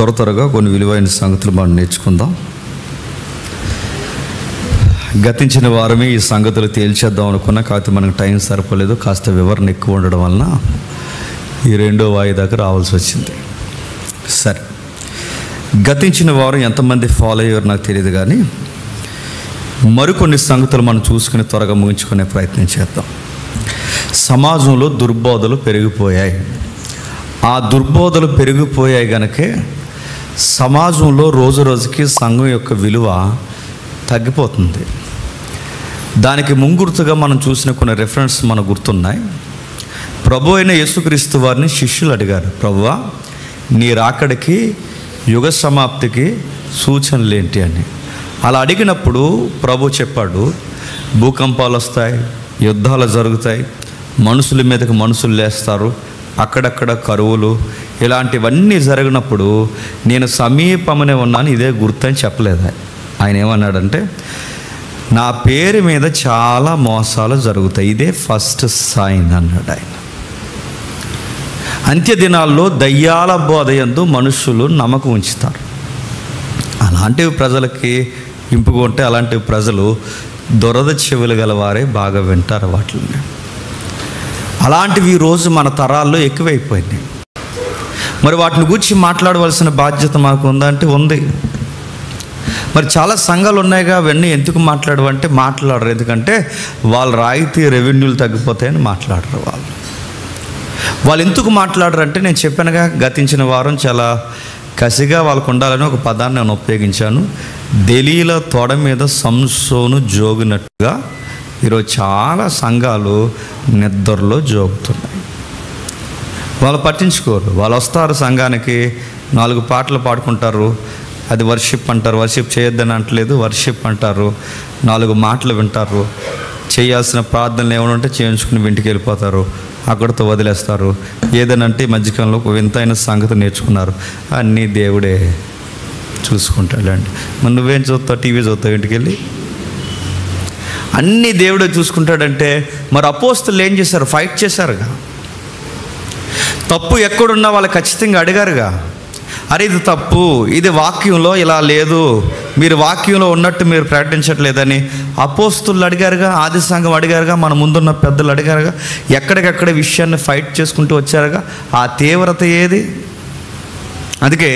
త్వరగా కొన్ని విలువైన సంగతులు మనం నేర్చుకుందాం. గతించిన వారమే ఈ సంగతులు తేల్చేద్దాం అనుకున్నా, కాకపోతే మనకు టైం సరిపోలేదు. కాస్త వివరణ ఎక్కువ ఉండడం వలన ఈ 2వ వాయిదాకు రావాల్సి వచ్చింది. సరే, గతించిన వారం ఎంతమంది ఫాలో అయ్యారో నాకు తెలియదు, కానీ మరికొన్ని సంగతులు మనం చూసుకుని త్వరగా ముగించుకునే ప్రయత్నం చేద్దాం. సమాజంలో దుర్బోధలు పెరిగిపోయాయి. ఆ దుర్బోధలు పెరిగిపోయాయి గనకే సమాజంలో రోజు రోజుకి సంఘం యొక్క విలువ తగ్గిపోతుంది. దానికి ముంగుర్తుగా మనం చూసిన కొన్ని రెఫరెన్స్ మనకు గుర్తున్నాయి. ప్రభు అయిన యేసుక్రీస్తు వారిని శిష్యులు అడిగారు, ప్రభువా, నీ రాకడికి యుగ సమాప్తికి సూచనలు ఏంటి అని. అలా అడిగినప్పుడు ప్రభు చెప్పాడు, భూకంపాలు వస్తాయి, యుద్ధాలు జరుగుతాయి, మనుషుల మీదకి మనుషులు లేస్తారు, అక్కడక్కడ కరువులు, ఇలాంటివన్నీ జరిగినప్పుడు నేను సమీపమనే ఉన్నాను, ఇదే గుర్తని చెప్పలేదు. ఆయన ఏమన్నాడంటే, నా పేరు మీద చాలా మోసాలు జరుగుతాయి, ఇదే ఫస్ట్ సైన్ అన్నాడు ఆయన. అంత్య దినాల్లో దయ్యాల బోధయందు మనుషులు నమ్మకం ఉంచుతారు. అలాంటివి ప్రజలకి ఇంపుగా ఉంటే అలాంటి ప్రజలు దురద చెవులు గలవారే బాగా వింటారు వాటిని. అలాంటివి ఈరోజు మన తరాల్లో ఎక్కువైపోయినాయి. మరి వాటిని గురించి మాట్లాడవలసిన బాధ్యత మాకు ఉందా అంటే ఉంది. మరి చాలా సంఘాలు ఉన్నాయిగా, అవన్నీ ఎందుకు మాట్లాడవంటే మాట్లాడరు. ఎందుకంటే వాళ్ళ రాయితీ రెవెన్యూలు తగ్గిపోతాయని మాట్లాడరు. వాళ్ళు ఎందుకు మాట్లాడరు అంటే, నేను చెప్పానుగా, గతించిన వారం చాలా కసిగా వాళ్ళకు ఉండాలని ఒక పదాన్ని నేను ఉపయోగించాను. దెలీలా తొడ మీద సంసోను జోగినట్టుగా ఈరోజు చాలా సంఘాలు నిద్రలో జోగుతున్నాయి. వాళ్ళు పట్టించుకోరు. వాళ్ళు వస్తారు సంఘానికి, 4 పాటలు పాడుకుంటారు, అది వర్షిప్ అంటారు. వర్షిప్ చేయొద్దని అంటలేదు, వర్షిప్ అంటారు. 4 మాటలు వింటారు, చేయాల్సిన ప్రార్థనలు ఏమైనా ఉంటే చేయించుకుని ఇంటికి వెళ్ళిపోతారు, అక్కడితో వదిలేస్తారు. ఏదనంటే ఈ మధ్యకాలంలో ఒక వింతైన సంగతి నేర్చుకున్నారు, అన్నీ దేవుడే చూసుకుంటాడండి. మరి నువ్వేం చూస్తావు? టీవీ చూస్తావు ఇంటికి వెళ్ళి? అన్నీ దేవుడే చూసుకుంటాడంటే మరి అపోస్తలులు ఏం చేశారు? ఫైట్ చేశారుగా. తప్పు ఎక్కడున్నా వాళ్ళు ఖచ్చితంగా అడిగారుగా, అరే ఇది తప్పు, ఇది వాక్యంలో ఇలా లేదు, మీరు వాక్యంలో ఉన్నట్టు మీరు ప్రకటించట్లేదని అపోస్తలులు అడిగారుగా, ఆది సంఘం అడిగారుగా, మన ముందున్న పెద్దలు అడిగారుగా, ఎక్కడికక్కడ విషయాన్ని ఫైట్ చేసుకుంటూ వచ్చారుగా. ఆ తీవ్రత ఏది? అందుకే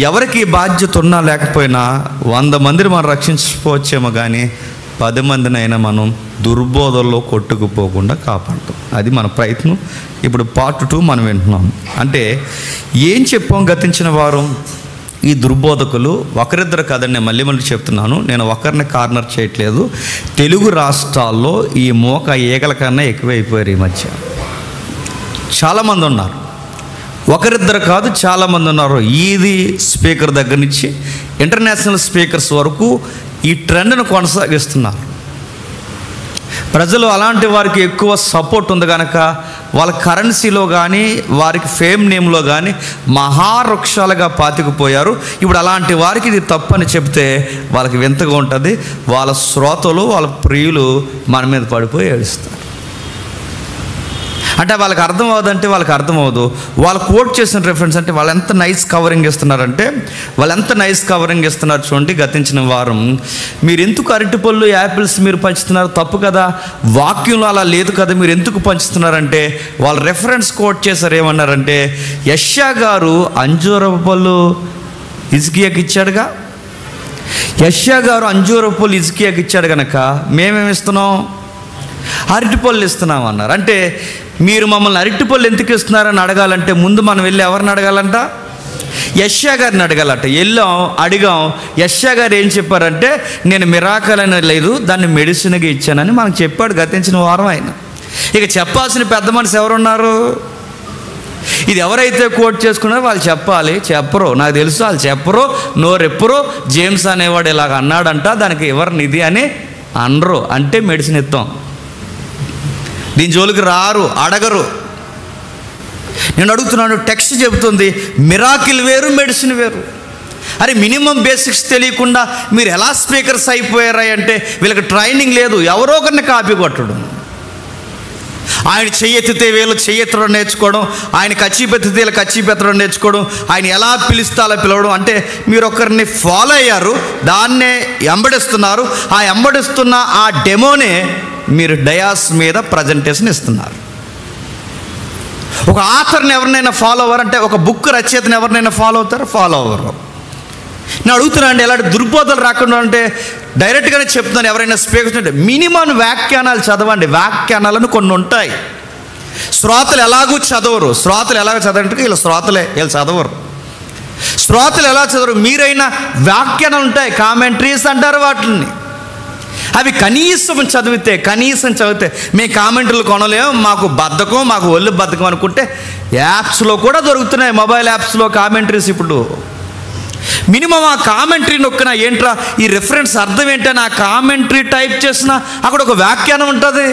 ఎవరికి బాధ్యత ఉన్నా లేకపోయినా 100 మందిని మనం రక్షించుకోవచ్చేమో, కానీ 10 మందినైనా మనం దుర్బోధల్లో కొట్టుకుపోకుండా కాపాడతాం. అది మన ప్రయత్నం. ఇప్పుడు పార్ట్ 2 మనం వింటున్నాం. అంటే ఏం చెప్పాం గతించిన వారం? ఈ దుర్బోధకులు ఒకరిద్దరు కాదని నేను మళ్ళీ చెప్తున్నాను. నేను ఒకరిని కార్నర్ చేయట్లేదు. తెలుగు రాష్ట్రాల్లో ఈ మోక ఈగల కన్నా ఎక్కువైపోయారు ఈ మధ్య. చాలామంది ఉన్నారు, ఒకరిద్దరు కాదు, చాలామంది ఉన్నారు. ఈది స్పీకర్ దగ్గర నుంచి ఇంటర్నేషనల్ స్పీకర్స్ వరకు ఈ ట్రెండ్ను కొనసాగిస్తున్నారు. ప్రజలు అలాంటి వారికి ఎక్కువ సపోర్ట్ ఉంది కనుక వాళ్ళ కరెన్సీలో కానీ వారికి ఫేమ్ నేమ్లో కానీ మహావృక్షాలుగా పాతికిపోయారు. ఇప్పుడు అలాంటి వారికి ఇది తప్పని చెప్తే వాళ్ళకి వింతగా ఉంటుంది. వాళ్ళ శ్రోతలు, వాళ్ళ ప్రియులు మన మీద పడిపోయి ఏడుస్తారు. అంటే వాళ్ళకి అర్థం అవ్వదంటే వాళ్ళకి అర్థం అవ్వదు. వాళ్ళు కోట్ చేసిన రెఫరెన్స్ అంటే వాళ్ళు ఎంత నైస్ కవరింగ్ ఇస్తున్నారంటే, వాళ్ళు ఎంత నైస్ కవరింగ్ ఇస్తున్నారు చూడండి. గతించిన వారం మీరు ఎందుకు అరటిపళ్ళు, యాపిల్స్ మీరు పంచుతున్నారు? తప్పు కదా, వాక్యంలో అలా లేదు కదా, మీరు ఎందుకు పంచుతున్నారంటే వాళ్ళు రెఫరెన్స్ కోట్ చేశారు. ఏమన్నారంటే, యెషయా గారు అంజూరపు పళ్ళు హిజ్కియాకి ఇచ్చాడుగా, యెషయా గారు అంజూరపు పళ్ళు హిజ్కియాకి ఇచ్చాడు కనుక మేమేమి ఇస్తున్నాం? అరటిపళ్ళు ఇస్తున్నాం అన్నారు. అంటే మీరు మమ్మల్ని అరటిపళ్ళు ఎందుకు ఇస్తున్నారని అడగాలంటే ముందు మనం వెళ్ళి ఎవరిని అడగాలంట? యెషయా గారిని అడగాలట. వెళ్ళాం, అడిగాం. యెషయా గారు ఏం చెప్పారంటే, నేను మిరాకల్ అనేది లేదు, దాన్ని మెడిసిన్గా ఇచ్చానని మనకు చెప్పాడు గతించిన వారం ఆయన. ఇక చెప్పాల్సిన పెద్ద మనిషి ఎవరున్నారు? ఇది ఎవరైతే కోట్ చేసుకున్నారో వాళ్ళు చెప్పాలి. చెప్పరు, నాకు తెలుసు వాళ్ళు చెప్పరు, నోరెప్పరు. జేమ్స్ అనేవాడు ఇలాగ అన్నాడంట, దానికి ఎవరు నిధి అని అనరు. అంటే మెడిసిన్ ఇస్తాం, దీని జోలికి రారు, అడగరు. నేను అడుగుతున్నాను, టెక్స్ట్ చెబుతుంది మిరాకిల్ వేరు, మెడిసిన్ వేరు. అరే మినిమం బేసిక్స్ తెలియకుండా మీరు ఎలా స్పీకర్స్ అయిపోయారా అంటే వీళ్ళకి ట్రైనింగ్ లేదు, ఎవరో ఒకరిని కాపీ కొట్టడం. ఆయన చెయ్యెత్తితే వీళ్ళు చెయ్యెత్తడం నేర్చుకోవడం, ఆయన కచ్చిపెత్తితే వీళ్ళు కచ్చిపెత్తడం నేర్చుకోవడం, ఆయన ఎలా పిలుస్తే అలా పిలవడం. అంటే మీరు ఒకరిని ఫాలో అయ్యారు, దాన్నే వెంబడిస్తున్నారు. ఆ వెంబడిస్తున్న ఆ డెమోనే మీరు డయాస్ మీద ప్రజెంటేషన్ ఇస్తున్నారు. ఒక ఆథర్ని ఎవరినైనా ఫాలో అవ్వరు, అంటే ఒక బుక్ రచయితను ఎవరినైనా ఫాలో అవుతారు? ఫాలో అవ్వరు. నేను అడుగుతున్నా అండి, ఎలాంటి దుర్బోధలు రాకుండా అంటే డైరెక్ట్గానే చెప్తున్నాను. ఎవరైనా స్పీకర్స్ అంటే మినిమం వ్యాఖ్యానాలు చదవండి. వ్యాఖ్యానాలను కొన్ని ఉంటాయి. శ్రోతలు ఎలాగూ చదవరు. శ్రోతలు ఎలాగో చదవంటే వీళ్ళు శ్రోతలే, వీళ్ళు చదవరు. శ్రోతలు ఎలా చదవరు? మీరైనా వ్యాఖ్యానాలు ఉంటాయి, కామెంట్రీస్ అంటారు వాటిని. అవి కనీసం చదివితే మేము కామెంటరీలు కొనలేము, మాకు బద్ధకం, మాకు ఒళ్ళు బద్ధకం అనుకుంటే యాప్స్లో కూడా దొరుకుతున్నాయి. మొబైల్ యాప్స్లో కామెంటరీస్. ఇప్పుడు మినిమం ఆ కామెంటరీ నొక్కిన ఏంట్రా ఈ రిఫరెన్స్ అర్థం ఏంటని ఆ కామెంటరీ టైప్ చేసిన అక్కడ ఒక వ్యాఖ్యానం ఉంటుంది.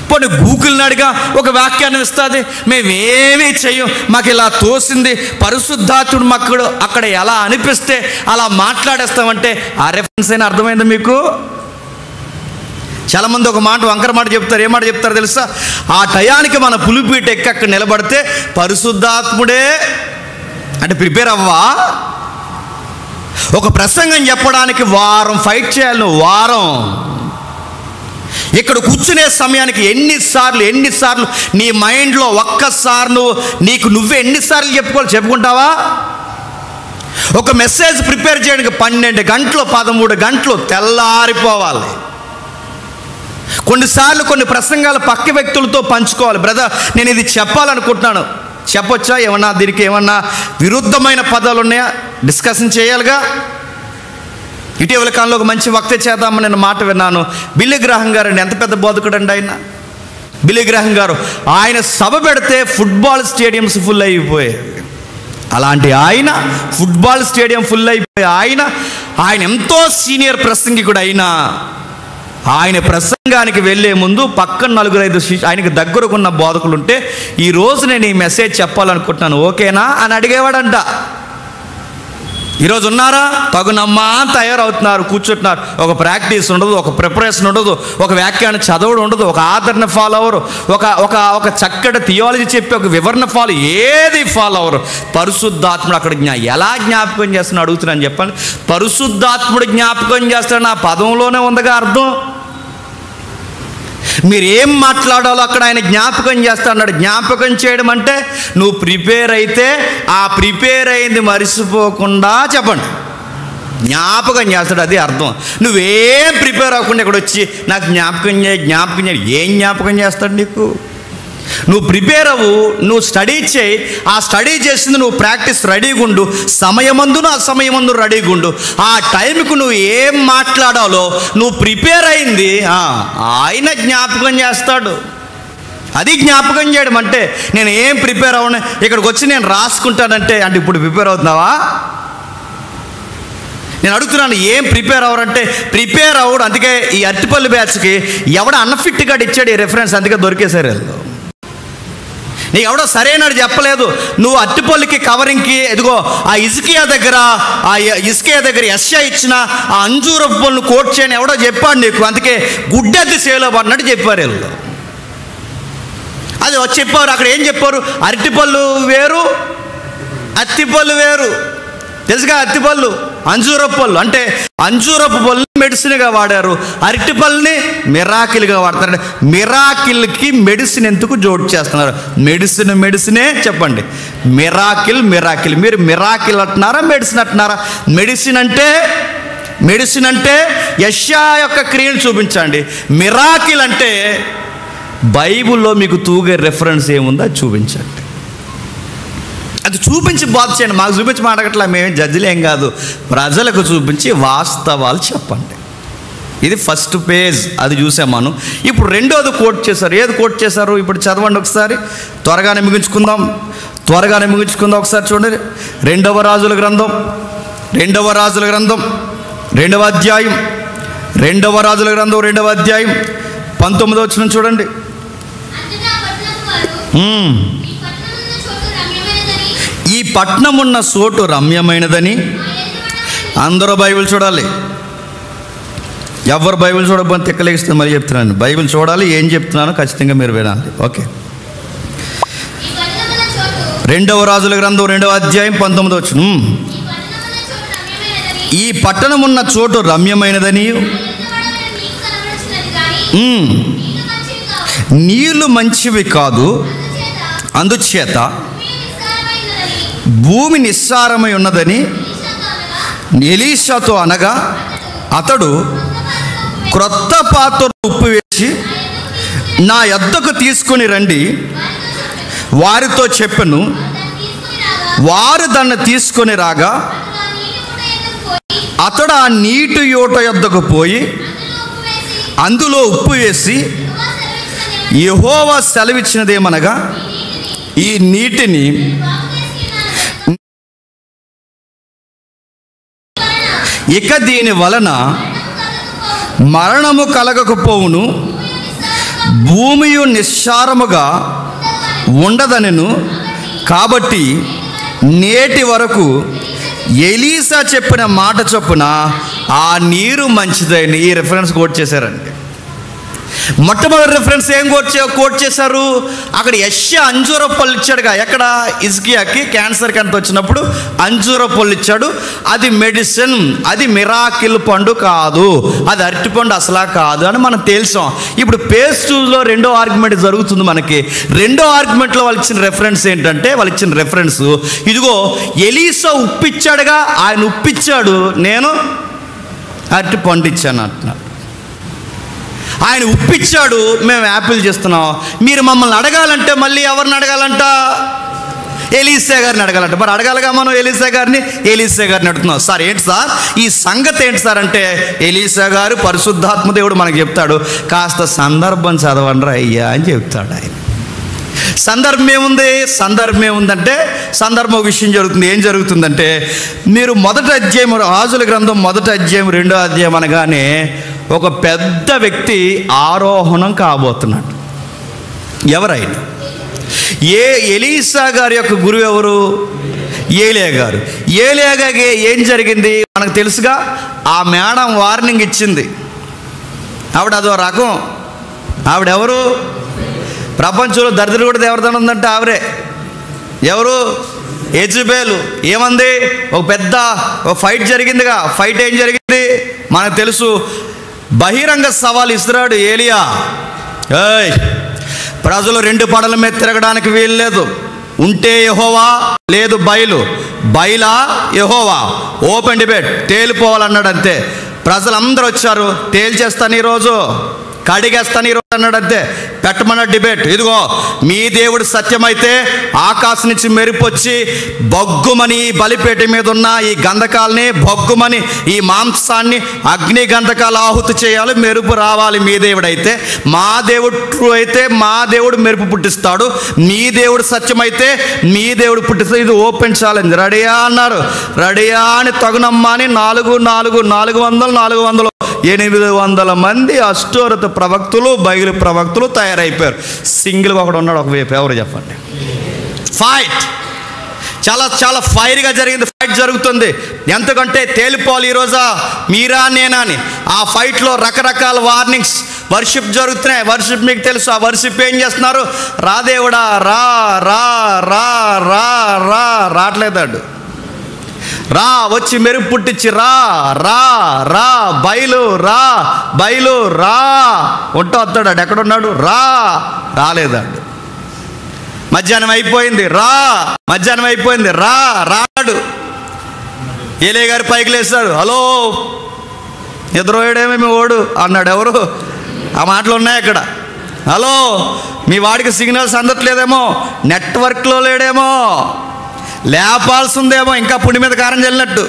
పోనీ గూగుల్ని అడిగా ఒక వ్యాఖ్యానం ఇస్తుంది. మేమేమీ చెయ్యం, మాకు ఇలా తోసింది, పరిశుద్ధాత్ముడు మాకు అక్కడ ఎలా అనిపిస్తే అలా మాట్లాడేస్తామంటే ఆ రిఫరెన్స్ అయినా అర్థమైంది మీకు? చాలామంది ఒక మాట, వంకర మాట చెప్తారు. ఏ మాట చెప్తారు తెలుసా? ఆ టయానికి మన పులిపీట ఎక్కి అక్కడ నిలబడితే పరిశుద్ధాత్ముడే అంటే ప్రిపేర్ అవ్వా. ఒక ప్రసంగం చెప్పడానికి వారం ఫైట్ చేయాలి నువ్వు, వారం. ఇక్కడ కూర్చునే సమయానికి ఎన్నిసార్లు నీ మైండ్లో ఒక్కసారి నువ్వే ఎన్నిసార్లు చెప్పుకుంటావా? ఒక మెసేజ్ ప్రిపేర్ చేయడానికి 12 గంటలు 13 గంటలు తెల్లారిపోవాలి. కొన్నిసార్లు కొన్ని ప్రసంగాలు పక్క వ్యక్తులతో పంచుకోవాలి. బ్రదర్, నేను ఇది చెప్పాలనుకుంటున్నాను, చెప్పొచ్చా? ఏమన్నా దీనికి ఏమన్నా విరుద్ధమైన పదాలు ఉన్నాయా? డిస్కషన్ చేయాలిగా. ఇటీవల కాలంలో ఒక మంచి వక్త చేద్దామని నేను మాట విన్నాను. బిల్లీ గ్రాహం గారు అండి, ఎంత పెద్ద బోధకుడు అండి ఆయన. బిల్లీ గ్రాహం గారు ఆయన సభ పెడితే ఫుట్బాల్ స్టేడియంస్ ఫుల్ అయిపోయాయి. అలాంటి ఆయన ఫుట్బాల్ స్టేడియం ఫుల్ అయిపోయి ఆయన ఎంతో సీనియర్ ప్రసంగికుడు అయినా ఆయన ప్రసంగానికి వెళ్ళే ముందు పక్కన 4-5 ఆయనకి దగ్గరకున్న బోధకులు ఉంటే ఈరోజు నేను ఈ మెసేజ్ చెప్పాలనుకుంటున్నాను, ఓకేనా అని అడిగేవాడంట. ఈరోజు ఉన్నారా? తగునమ్మా తయారవుతున్నారు, కూర్చుంటున్నారు. ఒక ప్రాక్టీస్ ఉండదు, ఒక ప్రిపరేషన్ ఉండదు, ఒక వ్యాఖ్యానం చదవడం ఉండదు, ఒక ఆదరణ ఫాలో అవ్వరు, ఒక చక్కటి థియాలజీ చెప్పి ఒక వివరణ ఫాలో, ఏది ఫాలో అవ్వరు. పరిశుద్ధాత్ముడు అక్కడ ఎలా జ్ఞాపకం చేస్తున్నాడు అడుగుతున్నాను చెప్పండి. పరిశుద్ధాత్ముడు జ్ఞాపకం చేస్తాడు, ఆ పదంలోనే ఉందిగా అర్థం. మీరు ఏం మాట్లాడాలో అక్కడ ఆయన జ్ఞాపకం చేస్తా అన్నాడు. జ్ఞాపకం చేయడం అంటే నువ్వు ప్రిపేర్ అయితే ఆ ప్రిపేర్ అయింది మరిచిపోకుండా చెప్పండి, జ్ఞాపకం చేస్తాడు. అది అర్థం. నువ్వేం ప్రిపేర్ అవ్వకుండా ఇక్కడ వచ్చి నాకు జ్ఞాపకం చేయి. ఏం జ్ఞాపకం చేస్తాడు నీకు? నువ్వు ప్రిపేర్ అవ్వు, నువ్వు స్టడీ చేయి. ఆ స్టడీ చేసింది నువ్వు ప్రాక్టీస్ రెడీగా ఉండు. సమయమందును అసమయమందు రెడీగా ఉండు. ఆ టైంకు నువ్వు ఏం మాట్లాడాలో నువ్వు ప్రిపేర్ అయింది ఆయన జ్ఞాపకం చేస్తాడు. అది జ్ఞాపకం చేయడం అంటే. నేను ఏం ప్రిపేర్ అవ్వను, ఇక్కడికి వచ్చి నేను రాసుకుంటానంటే అంటే ఇప్పుడు ప్రిపేర్ అవుతున్నావా? నేను అడుగుతున్నాను, ఏం ప్రిపేర్ అవ్వరంటే ప్రిపేర్ అవ్వడు. అందుకే ఈ అరటిపల్లి బ్యాచ్కి ఎవడ అన్ఫిట్గా ఇచ్చాడు ఈ రెఫరెన్స్, అందుకే దొరికేసారు వెళ్ళు. నీకు ఎవడో సరైనడు చెప్పలేదు. నువ్వు అరటిపల్లికి కవరింగ్కి ఎదుగో ఆ ఇసుకియా దగ్గర యెషయా ఇచ్చిన ఆ అంజూరపు పళ్ళు కోట్ చేయని ఎవడో చెప్పాడు నీకు, అందుకే గుడ్డెత్తి సేలో పడినట్టు చెప్పారు వీళ్ళు. అది చెప్పారు. అక్కడ ఏం చెప్పారు? అరటిపళ్ళు వేరు, అత్తిపళ్ళు వేరు. తెలుసుగా? అత్తిపళ్ళు, అంజూరపు పళ్ళు. అంటే అంజూరపు పళ్ళు మెడిసిన్గా వాడారు, అరటిపళ్ళని మిరాకిల్గా వాడతారు. మిరాకిల్కి మెడిసిన్ ఎందుకు జోడు చేస్తున్నారు? మెడిసినే చెప్పండి. మిరాకిల్. మీరు మిరాకిల్ అంటున్నారా, మెడిసిన్ అంటున్నారా? మెడిసిన్ అంటే యెషయా యొక్క క్రియను చూపించండి. మిరాకిల్ అంటే బైబిల్లో మీకు తూగే రెఫరెన్స్ ఏముందో చూపించండి. అది చూపించి బాధ చేయండి. మాకు చూపించి మాట్లాడట్లా, మేమేం జడ్జిలేం కాదు. ప్రజలకు చూపించి వాస్తవాలు చెప్పండి. ఇది ఫస్ట్ పేజ్, అది చూసాం మనం. ఇప్పుడు రెండోది కోట్ చేశారు. ఏది కోట్ చేశారు? ఇప్పుడు చదవండి ఒకసారి, త్వరగానే ముగించుకుందాం ఒకసారి చూడండి. రెండవ రాజుల గ్రంథం 2వ అధ్యాయం 19వ వచనం చూడండి. ఈ పట్నం ఉన్న చోటు రమ్యమైనదని అందరూ బైబిల్ చూడాలి. ఎవరు బైబిల్ చూడకపోతే తిక్కలేగిస్తే మళ్ళీ చెప్తున్నాను, బైబిల్ చూడాలి, ఏం చెప్తున్నానో ఖచ్చితంగా మీరు వినాలి. ఓకే, 2వ రాజుల గ్రంథం 2వ అధ్యాయం 19వ వచనం. ఈ పట్టణం ఉన్న చోటు రమ్యమైనదని, నీళ్లు మంచివి కాదు, అందుచేత భూమి నిస్సారమై ఉన్నదని ఎలీషాతో అనగా, అతడు క్రొత్త పాత్రలో ఉప్పు వేసి నా యొద్దకు తీసుకుని రండి వారితో చెప్పెను. వారు దాన్ని తీసుకొని రాగా అతడు ఆ నీటి యూట యొద్దకు పోయి అందులో ఉప్పు వేసి, యెహోవా సెలవిచ్చినదేమనగా, ఈ నీటిని ఇక దీని వలన మరణము కలగకపోవును, భూమియు నిస్సారముగా ఉండదనెను. కాబట్టి నేటి వరకు ఎలీసా చెప్పిన మాట చొప్పున ఆ నీరు మంచిదని ఈ రెఫరెన్స్ కోట్ చేశారండి. మొట్టమొదటి రెఫరెన్స్ ఏం కోట్ చేశారు? అక్కడ యెషయా అంజూర పళ్ళు ఇచ్చాడుగా. ఎక్కడ? హిజ్కియాకి క్యాన్సర్కి అంత వచ్చినప్పుడు అంజూర పళ్ళు ఇచ్చాడు. అది మెడిసిన్, అది మిరాకిల్ పండు కాదు, అది అరటిపండు అసలా కాదు అని మనం తెలుసాం. ఇప్పుడు పేజ్ 2లో 2వ ఆర్గ్యుమెంట్ జరుగుతుంది మనకి. 2వ ఆర్గ్యుమెంట్లో వాళ్ళు ఇచ్చిన రెఫరెన్స్ ఏంటంటే, వాళ్ళు ఇచ్చిన రెఫరెన్స్ ఇదిగో, ఎలీసా ఉప్పిచ్చాడుగా, ఆయన ఉప్పిచ్చాడు, నేను అరటిపండు ఇచ్చాను అంటున్నాడు. ఆయన ఉప్పిచ్చాడు, మేము యాపిల్ చేస్తున్నాం. మీరు మమ్మల్ని అడగాలంటే మళ్ళీ ఎవరిని అడగాలంట? ఎలీసా గారిని అడగాలంట. మరి అడగాలిగా మనం ఎలీసా గారిని అడుగుతున్నాం. సార్ ఏంటి సార్ ఈ సంగతి ఏంటి సార్ అంటే, ఎలీసా గారు పరిశుద్ధాత్మ దేవుడు మనకు చెప్తాడు, కాస్త సందర్భం చదవండి అయ్యా అని చెప్తాడు ఆయన. సందర్భం ఏముందంటే, సందర్భం విషయం జరుగుతుంది. ఏం జరుగుతుందంటే, మీరు 1వ అధ్యాయం రాజుల గ్రంథం 1వ అధ్యాయం 2వ అధ్యాయం అనగానే ఒక పెద్ద వ్యక్తి ఆరోహణం కాబోతున్నాడు. ఎవరైనా ఎలీసా గారి యొక్క గురువు ఎవరు? ఏలియా గారు. ఏలియా గారికి ఏం జరిగింది మనకు తెలుసుగా. ఆ మేడం వార్నింగ్ ఇచ్చింది. ఆవిడ అదో రకం. ఆవిడెవరు? ప్రపంచంలో దరిద్రులు కూడా ఎవరిదైనా ఉందంటే ఆవిడే. ఎవరు? యెజబెలు. ఏమంది? ఒక పెద్ద ఫైట్ జరిగిందిగా. ఫైట్ ఏం జరిగింది మనకు తెలుసు. బహిరంగ సవాల్ ఇస్తున్నాడు ఏలియా. ఏయ్, ప్రజలు 2 పడల మీద తిరగడానికి వీలు లేదు. ఉంటే యెహోవా, లేదు బయలు. బయలా యెహోవా, ఓపెన్ డిబేట్, తేలిపోవాలన్నాడు అంతే. ప్రజలందరూ వచ్చారు, తేల్చేస్తాను ఈరోజు, కడిగేస్తాను ఈరోజు అన్నాడు అంతే. పెట్టమన్న డిబేట్. ఇదిగో, మీ దేవుడు సత్యమైతే ఆకాశం నుంచి మెరుపొచ్చి బొగ్గుమని బలిపేట మీద ఉన్న ఈ గంధకాలని, బొగ్గుమని ఈ మాంసాన్ని అగ్ని గంధకాలు ఆహుతి చేయాలి, మెరుపు రావాలి. మీ దేవుడు అయితే, మా దేవుడు ట్రూ అయితే మా దేవుడు మెరుపు పుట్టిస్తాడు. మీ దేవుడు సత్యమైతే మీ దేవుడు పుట్టిస్తాడు. ఇది ఓపెన్ ఛాలెంజ్. రెడీయా అన్నారు. రెడీయా అని తగునమ్మా అని 400 800 మంది అష్టోరత ప్రవక్తులు, బైబిల్ ప్రవక్తులు తయారైపోయారు. సింగిల్గా ఒకడు ఉన్నాడు ఒకవైపు. ఎవరు చెప్పండి? ఫైట్ చాలా ఫైర్గా జరిగింది. ఫైట్ జరుగుతుంది. ఎందుకంటే తేలిపోవాలి ఈరోజా మీరా నేనా అని. ఆ ఫైట్లో రకరకాల వార్నింగ్స్. వర్షిప్ జరుగుతున్నాయి. వర్షిప్ మీకు తెలుసు. ఆ వర్షిప్ ఏం చేస్తున్నారు? రా దేవుడా, రా రా రా రా రా రావట్లేదాడు. రా, వచ్చి మెరుపు పుట్టించి రా రా రా, బయలు రా, బయలు రా ఉంటూ వస్తాడు. ఎక్కడున్నాడు? రాలేదాడు. మధ్యాహ్నం అయిపోయింది, మధ్యాహ్నం అయిపోయింది, రాడు. ఏలియా గారు పైకి లేస్తాడు. హలో, నిద్రపోయాడేమో మీ ఓడు అన్నాడు. ఎవరు? ఆ మాటలు ఉన్నాయి అక్కడ. హలో, మీ వాడికి సిగ్నల్స్ అందట్లేదేమో, నెట్వర్క్లో లేడేమో, లేపాల్సి ఉందేమో, ఇంకా పుండి మీద కారం చల్లినట్టు.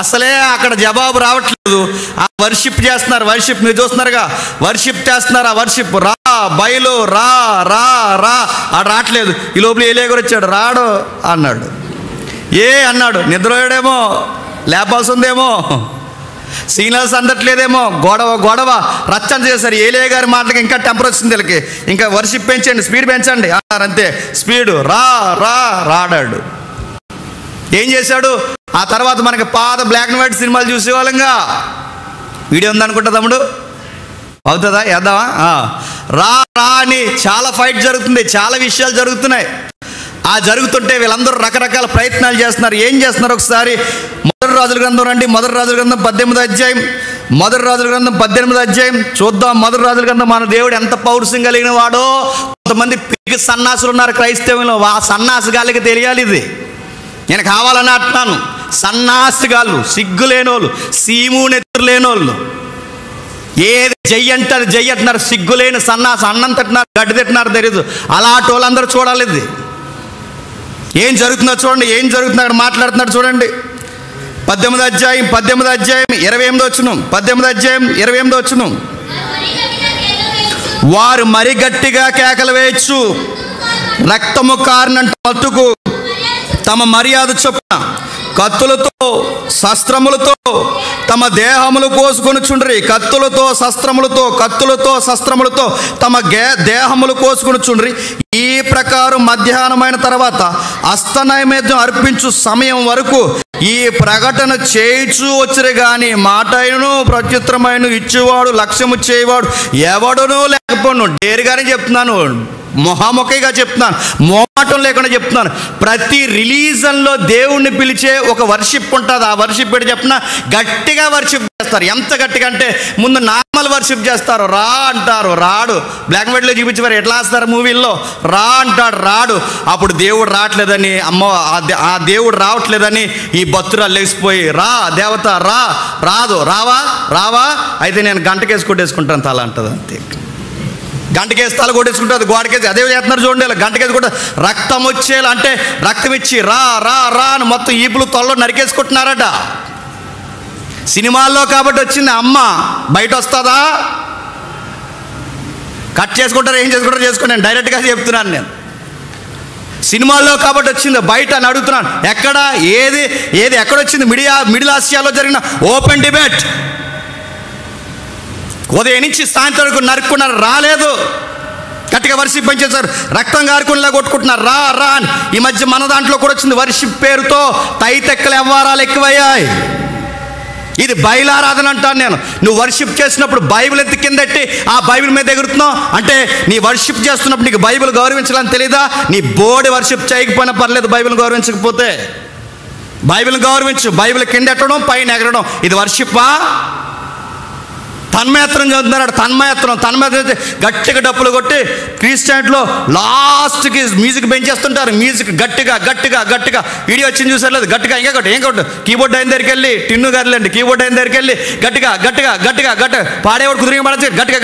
అసలే అక్కడ జవాబు రావట్లేదు. ఆ వర్షిప్ చేస్తున్నారు. వర్షిప్ మీరు చూస్తున్నారుగా, వర్షిప్ చేస్తున్నారు. ఆ వర్షిప్ రా, బయలు రా రా రా ఆడు రావట్లేదు. ఈ లోపల ఏలియా గారు వచ్చాడు. రాడు అన్నాడు. అన్నాడు. నిద్రపోయాడేమో, లేపాల్సి ఉందేమో, సిగ్నల్స్ అందట్లేదేమో, గొడవ రచ్చన చేశారు. ఏలియా గారి మాటలకి ఇంకా టెంపర్ వచ్చింది వీళ్ళకి. ఇంకా వర్షిప్ పెంచండి, స్పీడ్ పెంచండి అన్నారు. అంతే, స్పీడు రాడాడు. ఏం చేశాడు? ఆ తర్వాత మనకి పాత బ్లాక్ అండ్ వైట్ సినిమాలు చూసేవాళ్ళంగా. వీడియో ఉందనుకుంటా తమ్ముడు, అవుతుందా? వేద్దామా? రా రా అని చాలా ఫైట్ జరుగుతుంది, చాలా విషయాలు జరుగుతున్నాయి. ఆ జరుగుతుంటే వీళ్ళందరూ రకరకాల ప్రయత్నాలు చేస్తున్నారు. ఏం చేస్తున్నారు? ఒకసారి మొదటి రాజుల గ్రంథం రండి. మొదటి రాజుల గ్రంథం 18వ అధ్యాయం. మొదటి రాజుల గ్రంథం 18వ అధ్యాయం చూద్దాం. మొదటి రాజుల గ్రంథం మన దేవుడు ఎంత పౌరుషం కలిగిన వాడో. కొంతమంది పిరికి సన్నాసులు ఉన్నారు క్రైస్తవంలో. ఆ సన్నాసిగాళ్ళకి తెలియాలి ఇది. నేను కావాలని అంటున్నాను. సన్నాసిగాళ్ళు, సిగ్గులేనోళ్ళు, సీము నెత్తురు లేనోళ్ళు, ఏది జై అంటే అది జై అంటున్నారు. సిగ్గులేని సన్నాసి, అన్నం తింటున్నారు, గడ్డి తింటున్నారు, తెలియదు. అలాంటి వాళ్ళందరూ చూడాలి. ఇది ఏం జరుగుతుందో చూడండి. ఏం జరుగుతుందో అక్కడ మాట్లాడుతున్నాడు చూడండి. 18వ అధ్యాయం 28వ వచనం. 18వ అధ్యాయం 28వ వచనం. వారు మరి గట్టిగా కేకలు వేయచ్చు, రక్తము కారినంత మట్టుకు తమ మర్యాద చొప్పున కత్తులతో శస్త్రములతో తమ దేహములు కోసుకొనుచుండ్రి. కత్తులతో శస్త్రములతో తమ దేహములు కోసుకొనుచుండ్రి. ఈ ప్రకారం మధ్యాహ్నమైన తర్వాత అస్తనైవేద్యం అర్పించు సమయం వరకు ఈ ప్రకటన చేయిచూ వచ్చిరు గాని మాటైనను ప్రత్యుత్తరమైన ఇచ్చేవాడు, లక్ష్యము చేయవాడు ఎవడునూ లేకపోను. డేరుగానే చెప్తున్నాను, మొహాముఖిగా చెప్తున్నాను, మోమాటం లేకుండా చెప్తున్నాను. ప్రతి రిలీజన్లో దేవుణ్ణి పిలిచే ఒక వర్షిప్ ఉంటుంది. ఆ వర్షిప్ ఏంటి చెప్పిన? గట్టిగా వర్షిప్ చేస్తారు. ఎంత గట్టిగా అంటే ముందు నార్మల్ వర్షిప్ చేస్తారు. రా అంటారు, రాడు. బ్లాక్ అండ్ వైట్లో చూపించేవారు ఎట్లా వేస్తారు మూవీల్లో. రా అంటాడు, రాడు. అప్పుడు దేవుడు రావట్లేదని, అమ్మ ఆ దేవుడు రావట్లేదని ఈ భక్తురాలు లేచిపోయి, రా దేవత రా, రాదు, రావా అయితే నేను గంటకేసి కొట్టేసుకుంటాను తల అంటది. అంతే, గంటకేసి తల కొట్టేసుకుంటుంది, గోడకేసి. అదే చేస్తున్నారు చూడండి. ఇలా గంటకేసి కొట్ట రక్తం వచ్చేలా అంటే రక్తం ఇచ్చి రా రా రా అని మొత్తం ఈపులు తొల్లో నరికేసుకుంటున్నారట. సినిమాల్లో కాబట్టి వచ్చింది. అమ్మ బయట వస్తుందా? కట్ చేసుకుంటారు, ఏం చేసుకుంటారో చేసుకోండి. నేను డైరెక్ట్గా చెప్తున్నాను. నేను సినిమాల్లో కాబట్టి వచ్చింది. బయట అని అడుగుతున్నాను. ఎక్కడ ఏది ఎక్కడొచ్చింది? మిడిల్ ఆసియాలో జరిగిన ఓపెన్ డిబేట్. ఉదయం నుంచి సాయంత్రం వరకు నరుక్కున్నారు, రాలేదు. గట్టిగా వర్షిప్ పనిచేశారు, రక్తం గారుకునిలా కొట్టుకుంటున్నారు, రా రా అని. ఈ మధ్య మన దాంట్లో కూడా వచ్చింది వర్షిప్ పేరుతో తైతెక్కల వ్యవహారాలు ఎక్కువయ్యాయి. ఇది బయలారాధన అంటాను నేను. నువ్వు వర్షిప్ చేసినప్పుడు బైబిల్ ఎత్తి కిందెట్టి ఆ బైబిల్ మీద ఎగురుతున్నావు అంటే నీ వర్షిప్ చేస్తున్నప్పుడు నీకు బైబిల్ గౌరవించాలని తెలీదా? నీ బోర్డు వర్షిప్ చేయకపోయినా పర్లేదు, బైబిల్ గౌరవించకపోతే. బైబిల్ గౌరవించు. బైబిల్ కింద ఎట్టడం, పైన ఎగరడం, ఇది వర్షిప్పా? తన్మయత్రం చదువుతున్నాడు. తన్మయత్రం గట్టిగా డప్పులు కొట్టి క్రిస్టియన్లో లాస్ట్కి మ్యూజిక్ పెంచేస్తుంటారు. మ్యూజిక్ గట్టిగా వీడియో వచ్చింది చూసారు లేదు? గట్టిగా ఇంకొకటి కీబోర్డ్ అయిన దగ్గరికి వెళ్ళి టిన్ను గారులేండి, కీబోర్డ్ అయిన దగ్గరికి వెళ్ళి గట్టిగా పాడేవాడు కుదిరిగా పడచ్చు, గట్టిగా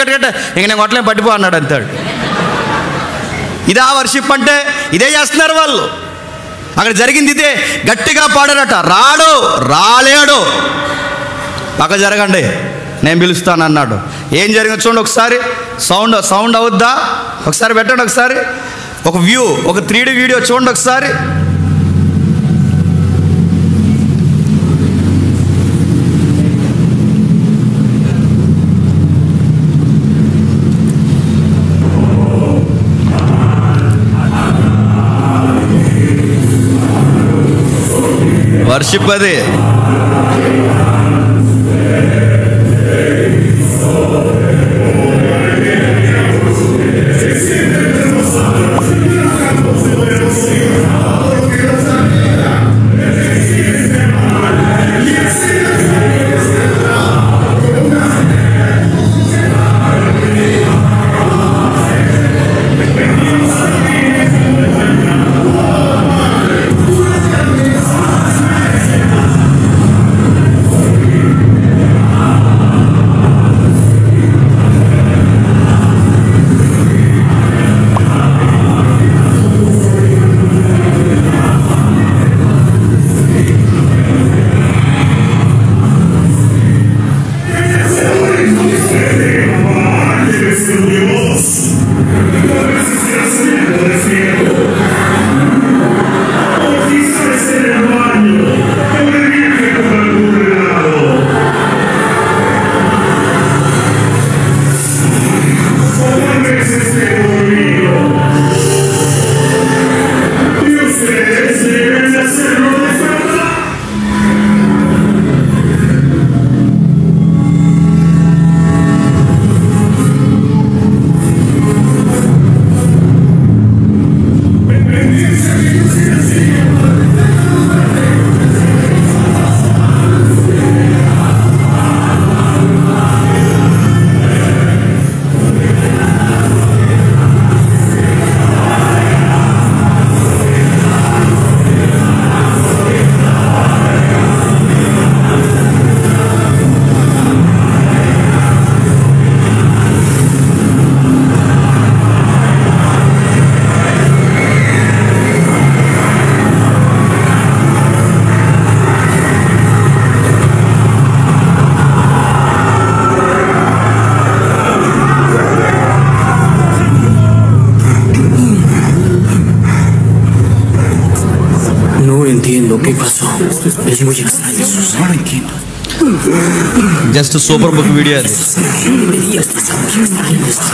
ఇంక నేను కొట్టలేం పట్టిపో అన్నాడు. అంతాడు. ఇదా వర్షిప్ అంటే? ఇదే చేస్తున్నారు వాళ్ళు. అక్కడ జరిగింది ఇదే. గట్టిగా పాడారట, రాలేడు. పక్క జరగండి, నేను పిలుస్తాను అన్నాడు. ఏం జరిగిందో చూడండి ఒకసారి. సౌండ్ అవుద్దా? ఒకసారి పెట్టండి. ఒకసారి ఒక 3D వీడియో చూడండి ఒకసారి. వర్షిప్ అది. No entiendo qué pasó. Es muy extraño. No entiendo. Just super book video అది.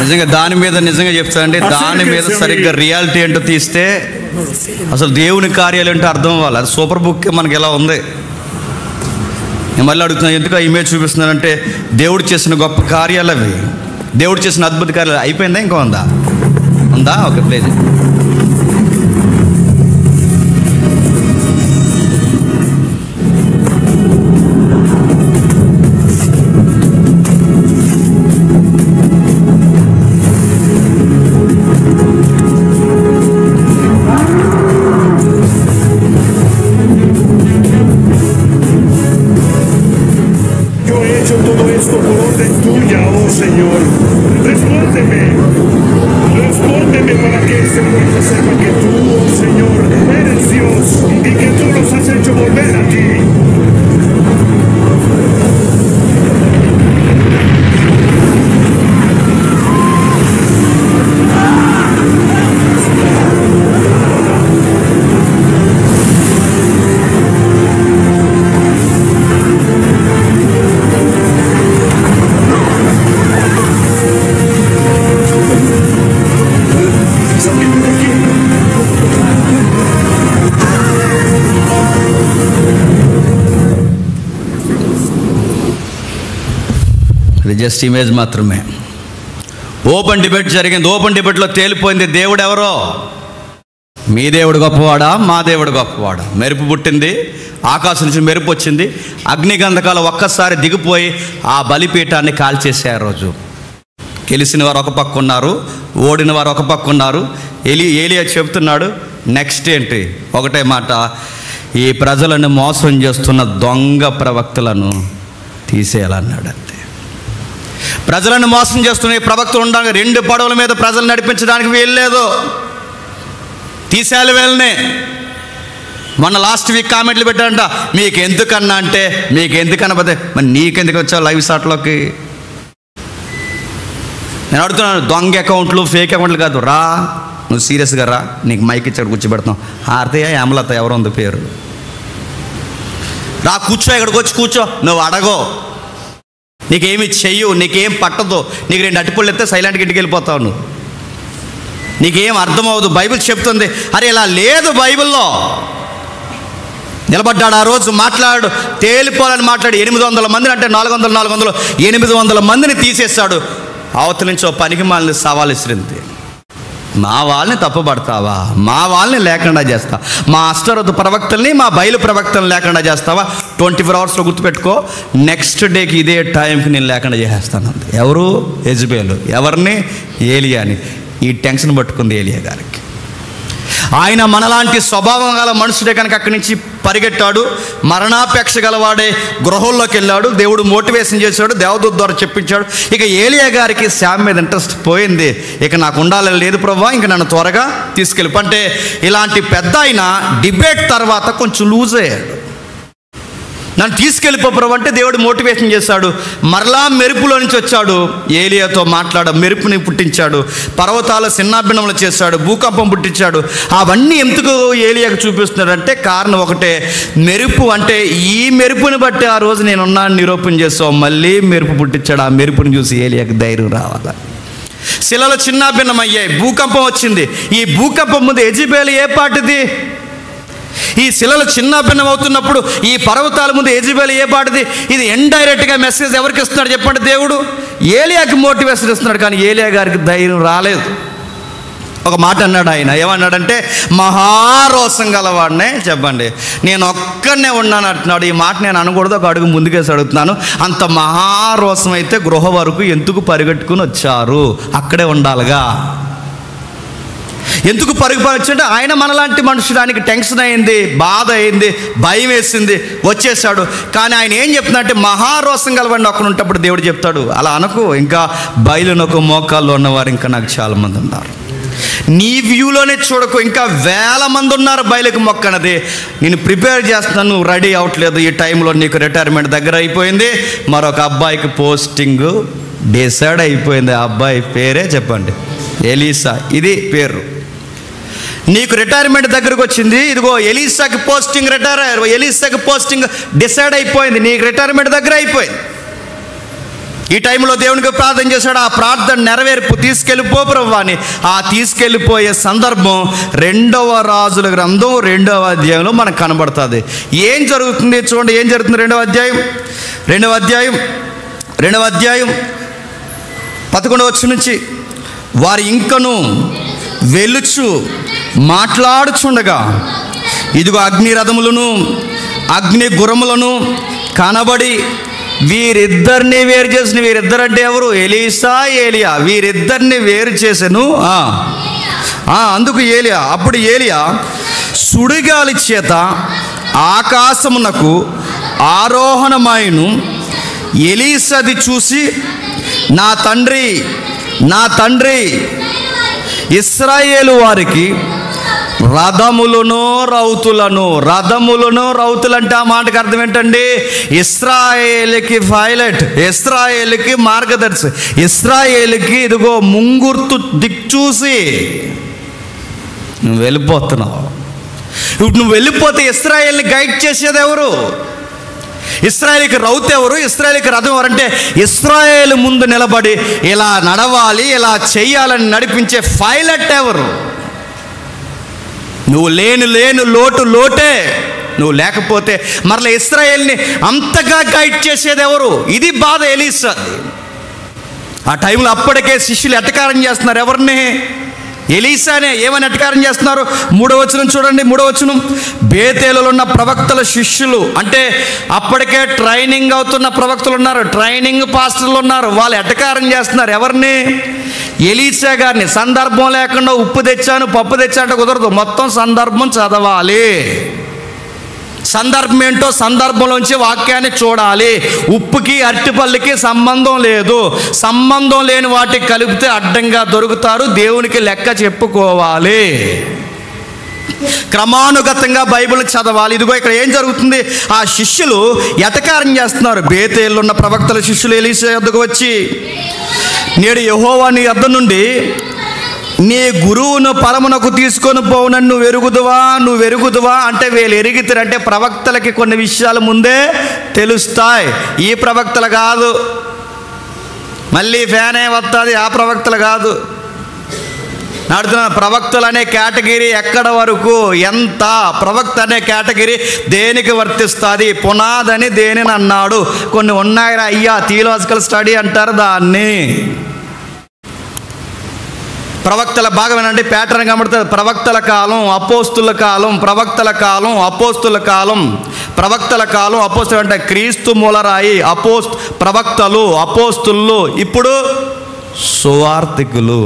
నిజంగా దాని మీద నిజంగా చెప్తానండి, దాని మీద సరిగ్గా రియాలిటీ ఏంటో తీస్తే అసలు దేవుని కార్యాలు ఏంటో అర్థం అవ్వాలి. అది సూపర్ బుక్ మనకి ఎలా ఉంది. నేను మళ్ళీ అడుగుతున్నాను, ఎందుకు ఆ ఇమేజ్ చూపిస్తున్నానంటే దేవుడు చేసిన గొప్ప కార్యాలు అవి, దేవుడు చేసిన అద్భుత కార్యాలు. అయిపోయిందా, ఇంకా ఉందా? ఓకే, ప్లే చేయండి. అది జస్ట్ ఇమేజ్ మాత్రమే. ఓపెన్ డిబేట్ జరిగింది. ఓపెన్ డిబేట్లో తేలిపోయింది దేవుడు ఎవరో. మీ దేవుడు గొప్పవాడా, మా దేవుడు గొప్పవాడా? మెరుపు పుట్టింది, ఆకాశం నుంచి మెరుపు వచ్చింది, అగ్నిగంధకాలు ఒక్కసారి దిగిపోయి ఆ బలిపీఠాన్ని కాల్చేసే రోజు. గెలిచిన వారు ఒక పక్క ఉన్నారు, ఓడిన వారు ఒక పక్క ఉన్నారు. ఏలియా చెప్తున్నాడు, నెక్స్ట్ ఏంటి? ఒకటే మాట, ఈ ప్రజలను మోసం చేస్తున్న దొంగ ప్రవక్తలను తీసేయాలన్నాడు. అంతే. ప్రజలను మోసం చేస్తున్న ఈ ప్రవక్తలు ఉండగా 2 పడవల మీద ప్రజలు నడిపించడానికి వీల్లేదు, తీసేయాలి వీళ్ళని. మొన్న లాస్ట్ వీక్ కామెంట్లు పెట్టారంట, మీకు ఎందుకన్నా అంటే మీకు ఎందుకన్నా పోతే మరి నీకెందుకు వచ్చావు లైవ్ షాట్లోకి? నేను అడుగుతున్నాను, దొంగ అకౌంట్లు ఫేక్ అకౌంట్లు కాదు, రా నువ్వు సీరియస్గా రా, నీకు మైక్ ఇచ్చాడు కూర్చోబెడతాం. ఆర్తయ్య యామలత ఎవరు ఉంది పేరు, రా కూర్చో, ఇక్కడికి వచ్చి కూర్చో. నువ్వు అడగో, నీకేమి చెయ్యు, నీకేం పట్టదు, నీకు 2 అటుపుళ్ళు ఎత్తే సైలెంట్గా ఇంటికి వెళ్ళిపోతావు నువ్వు, నీకేం అర్థమవుదు. బైబిల్ చెప్తుంది. అరే ఇలా లేదు బైబిల్లో. నిలబడ్డాడు ఆ రోజు, మాట్లాడు, తేలిపోవాలని మాట్లాడి 800 మందిని, అంటే 400 800 మందిని తీసేస్తాడు. అవతల నుంచి ఓ పనికి మాలని సవాల్ ఇసిరింది, మా వాళ్ళని తప్పుపడతావా, మా వాళ్ళని లేకుండా చేస్తావా, మా అష్టరథ ప్రవక్తల్ని మా బయలు ప్రవక్తలను లేకుండా చేస్తావా, 24 అవర్స్లో గుర్తుపెట్టుకో, నెక్స్ట్ డేకి ఇదే టైంకి నేను లేకుండా చేసేస్తాను. ఎవరు? యెజబెలు. ఎవరిని? ఏలియాని. ఈ టెన్షన్ పట్టుకుంది ఏలియా గారికి. ఆయన మనలాంటి స్వభావం గల మనుషుడే కనుక అక్కడి నుంచి పరిగెట్టాడు, మరణాపేక్ష గలవాడే గృహంలోకి వెళ్ళాడు. దేవుడు మోటివేషన్ చేశాడు, దేవదూత ద్వారా చెప్పించాడు. ఇక ఏలియా గారికి శామ్ మీద ఇంట్రెస్ట్ పోయింది. ఇక నాకు ఉండాలని లేదు ప్రభువా, ఇంక నన్ను త్వరగా తీసుకెళ్ళి. అంటే ఇలాంటి పెద్ద ఆయన డిబేట్ తర్వాత కొంచెం లూజ్ అయ్యాడు. నన్ను తీసుకెళ్ళిపో ప్రభు అంటే దేవుడు మోటివేషన్ చేశాడు. మరలా మెరుపులో నుంచి వచ్చాడు, ఏలియాతో మెరుపుని పుట్టించాడు, పర్వతాల చిన్నాభిన్నములు చేశాడు, భూకంపం పుట్టించాడు. అవన్నీ ఎందుకు ఏలియాకు చూపిస్తున్నాడంటే కారణం ఒకటే, మెరుపు అంటే ఈ మెరుపుని బట్టి ఆ రోజు నేనున్నాను నిరూపణ చేస్తావు. మళ్ళీ మెరుపు పుట్టించాడు. ఆ మెరుపుని చూసి ఏలియాకు ధైర్యం రావాలి. శిలలు చిన్నాభిన్నమయ్యాయి, భూకంపం వచ్చింది. ఈ భూకంపం ముందు యెజబెలు ఏ పాటిది? ఈ శిలలు చిన్నాభిన్నం అవుతున్నప్పుడు ఈ పర్వతాల ముందు యెజబెలు ఏ పాటిది? ఇది ఇండైరెక్ట్గా మెసేజ్ ఎవరికి ఇస్తున్నాడు చెప్పండి? దేవుడు ఏలియాకి మోటివేషన్ ఇస్తున్నాడు. కానీ ఏలియా గారికి ధైర్యం రాలేదు. ఒక మాట అన్నాడు ఆయన, ఏమన్నాడంటే మహారోసం గలవాడినే. చెప్పండి, నేను ఒక్కడనే ఉన్నాను అంటున్నాడు. ఈ మాట నేను అనకూడదు, ఒక అడుగు ముందుకేసి అడుగుతున్నాను. అంత మహారోసం అయితే గృహ వరకు ఎందుకు పరిగెట్టుకుని వచ్చారు? అక్కడే ఉండాలిగా. ఎందుకు పరుగుపరచంటే ఆయన మనలాంటి మనుషుడానికి టెన్షన్ అయింది, బాధ అయింది, భయం వేసింది, వచ్చేసాడు. కానీ ఆయన ఏం చెప్తున్నాడంటే మహారోసం గలవాడిని ఒక్కడు ఉంటప్పుడు దేవుడు చెప్తాడు, అలా అనకు, ఇంకా బయలునొక మోకాల్లో ఉన్నవారు ఇంకా నాకు చాలామంది ఉన్నారు. నీ వ్యూలోనే చూడకు, ఇంకా 1000 మంది ఉన్నారు బయలుకి మొక్కనది. నేను ప్రిపేర్ చేస్తున్నాను, నువ్వు రెడీ అవ్వట్లేదు. ఈ టైంలో నీకు రిటైర్మెంట్ దగ్గర అయిపోయింది, మరొక అబ్బాయికి పోస్టింగ్ డిసైడ్ అయిపోయింది. ఆ అబ్బాయి పేరే చెప్పండి, ఎలీసా. ఇది పేరు. నీకు రిటైర్మెంట్ దగ్గరకు వచ్చింది, ఇదిగో ఎలీసాకి పోస్టింగ్ రిటైర్ అయ్యారు, ఎలీసాకి పోస్టింగ్ డిసైడ్ అయిపోయింది, నీకు రిటైర్మెంట్ దగ్గర అయిపోయింది. ఈ టైంలో దేవునికి ప్రార్థన చేశాడు, ఆ ప్రార్థన నెరవేర్పు తీసుకెళ్ళిపో ప్రభువా అని. ఆ తీసుకెళ్ళిపోయే సందర్భం 2వ రాజుల గ్రంథం 2వ అధ్యాయంలో మనకు కనబడుతుంది. ఏం జరుగుతుంది చూడండి, ఏం జరుగుతుంది. 2వ అధ్యాయం 11వ వచనం నుంచి, వారు ఇంకను వెలుచు మాట్లాడుచుండగా ఇదిగో అగ్ని రథములను అగ్ని గుర్రములను కనబడి వీరిద్దరిని వేరు చేసిన, వీరిద్దరంటే ఎవరు? ఎలీసా ఏలియా. వీరిద్దరిని వేరు చేసెను. అందుకు ఏలియా, అప్పుడు ఏలియా సుడిగాలి చేత ఆకాశమునకు ఆరోహణమాయను. ఎలీసాది చూసి, నా తండ్రి ఇశ్రాయేలు వారికి రథములను రౌతులు అంటే ఆ మాటకు అర్థం ఏంటండి? ఇశ్రాయేలుకి పైలట్, ఇశ్రాయేలుకి మార్గదర్శి, ఇశ్రాయేలుకి ఇదిగో ముంగుర్తు దిక్చూసి నువ్వు వెళ్ళిపోతున్నావు. ఇప్పుడు నువ్వు వెళ్ళిపోతే ఇశ్రాయేల్ని గైడ్ చేసేది ఎవరు? ఇశ్రాయేలుకి రౌతు ఎవరు? ఇశ్రాయేలుకి రథం ఎవరంటే ఇశ్రాయేలు ముందు నిలబడి ఇలా నడవాలి, ఇలా చెయ్యాలని నడిపించే పైలట్ ఎవరు? నువ్వు లేను లోటే. నువ్వు లేకపోతే మరలా ఇశ్రాయేల్ని అంతగా గైడ్ చేసేది ఎవరు? ఇది బాధ ఎలీసా. ఆ టైంలో అప్పటికే శిష్యులు ఎటకారం చేస్తున్నారు. ఎవరిని? ఎలీసానే. ఏమని ఎటకారం చేస్తున్నారు? 3వ వచనం చూడండి. 3వ వచనం, బేతేలులో ఉన్న ప్రవక్తల శిష్యులు, అంటే అప్పటికే ట్రైనింగ్ అవుతున్న ప్రవక్తలు ఉన్నారు, ట్రైనింగ్ పాస్టర్లు ఉన్నారు, వాళ్ళు ఎటకారం చేస్తున్నారు. ఎవరిని? ఎలీసా గారిని. సందర్భం లేకుండా ఉప్పు తెచ్చాను పప్పు తెచ్చానంటే కుదరదు, మొత్తం సందర్భం చదవాలి. సందర్భం ఏంటో సందర్భంలోంచి వాక్యాన్ని చూడాలి. ఉప్పుకి అరటిపళ్ళకి సంబంధం లేదు. సంబంధం లేని వాటికి కలిపితే అడ్డంగా దొరుకుతారు. దేవునికి లెక్క చెప్పుకోవాలి. క్రమానుగతంగా బైబిల్ చదవాలి. ఇదిగో ఇక్కడ ఏం జరుగుతుంది? ఆ శిష్యులు ఎటకారం చేస్తున్నారు. బేతేల్లో ఉన్న ప్రవక్తల శిష్యులు ఎలీసా యొద్దకు వచ్చి, నేడు యెహోవా నీ యొద్ద నుండి నీ గురువును పరమునకు తీసుకొని పోవు, నన్ను నువ్వు వెరుగుదువా అంటే వీళ్ళు ఎరిగితారంటే ప్రవక్తలకి కొన్ని విషయాలు ముందే తెలుస్తాయి. ఈ ప్రవక్తలు కాదు, మళ్ళీ ఫ్యానే వస్తుంది, ఆ ప్రవక్తలు కాదు. నాడుతున్న ప్రవక్తలు అనే కేటగిరీ ఎక్కడ వరకు, ఎంత ప్రవక్త అనే కేటగిరీ దేనికి వర్తిస్తుంది? పునాదని దేనిని అన్నాడు? కొన్ని ఉన్నాయి అయ్యా, థియలాజికల్ స్టడీ అంటారు దాన్ని. ప్రవక్తల భాగం ఏంటంటే ప్యాటర్న్ కనబడుతుంది. ప్రవక్తల కాలం, అపోస్తుల కాలం, ప్రవక్తల కాలం, అపోస్తుల కాలం, ప్రవక్తల కాలం, అపోస్తులు అంటే క్రీస్తు మూలరాయి, ప్రవక్తలు, అపోస్తులు, ఇప్పుడు సువార్తికులు.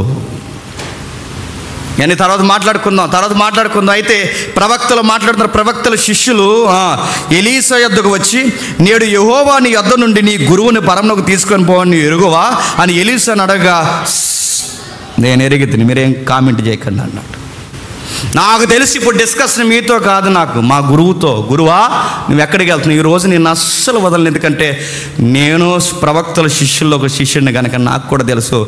అని తర్వాత మాట్లాడుకుందాం. అయితే ప్రవక్తలు మాట్లాడుతున్నారు. ప్రవక్తల శిష్యులు ఎలీసా యొద్దకు వచ్చి, నేడు యెహోవా నీ యొద్ద నుండి నీ గురువుని పరమునకు తీసుకొని పోవని ఎరుగువా అని ఎలీసాను అడగగా, నేను ఎరిగితిని, మీరేం కామెంట్ చేయకండి అన్నాడు. నాకు తెలిసి ఇప్పుడు డిస్కషన్ మీతో కాదు, నాకు మా గురువుతో. గురువా నువ్వు ఎక్కడికి వెళ్తున్నావు? ఈరోజు నేను అస్సలు వదలను, ఎందుకంటే నేను ప్రవక్తల శిష్యుల్లో ఒక శిష్యుడిని కనుక నాకు కూడా తెలుసు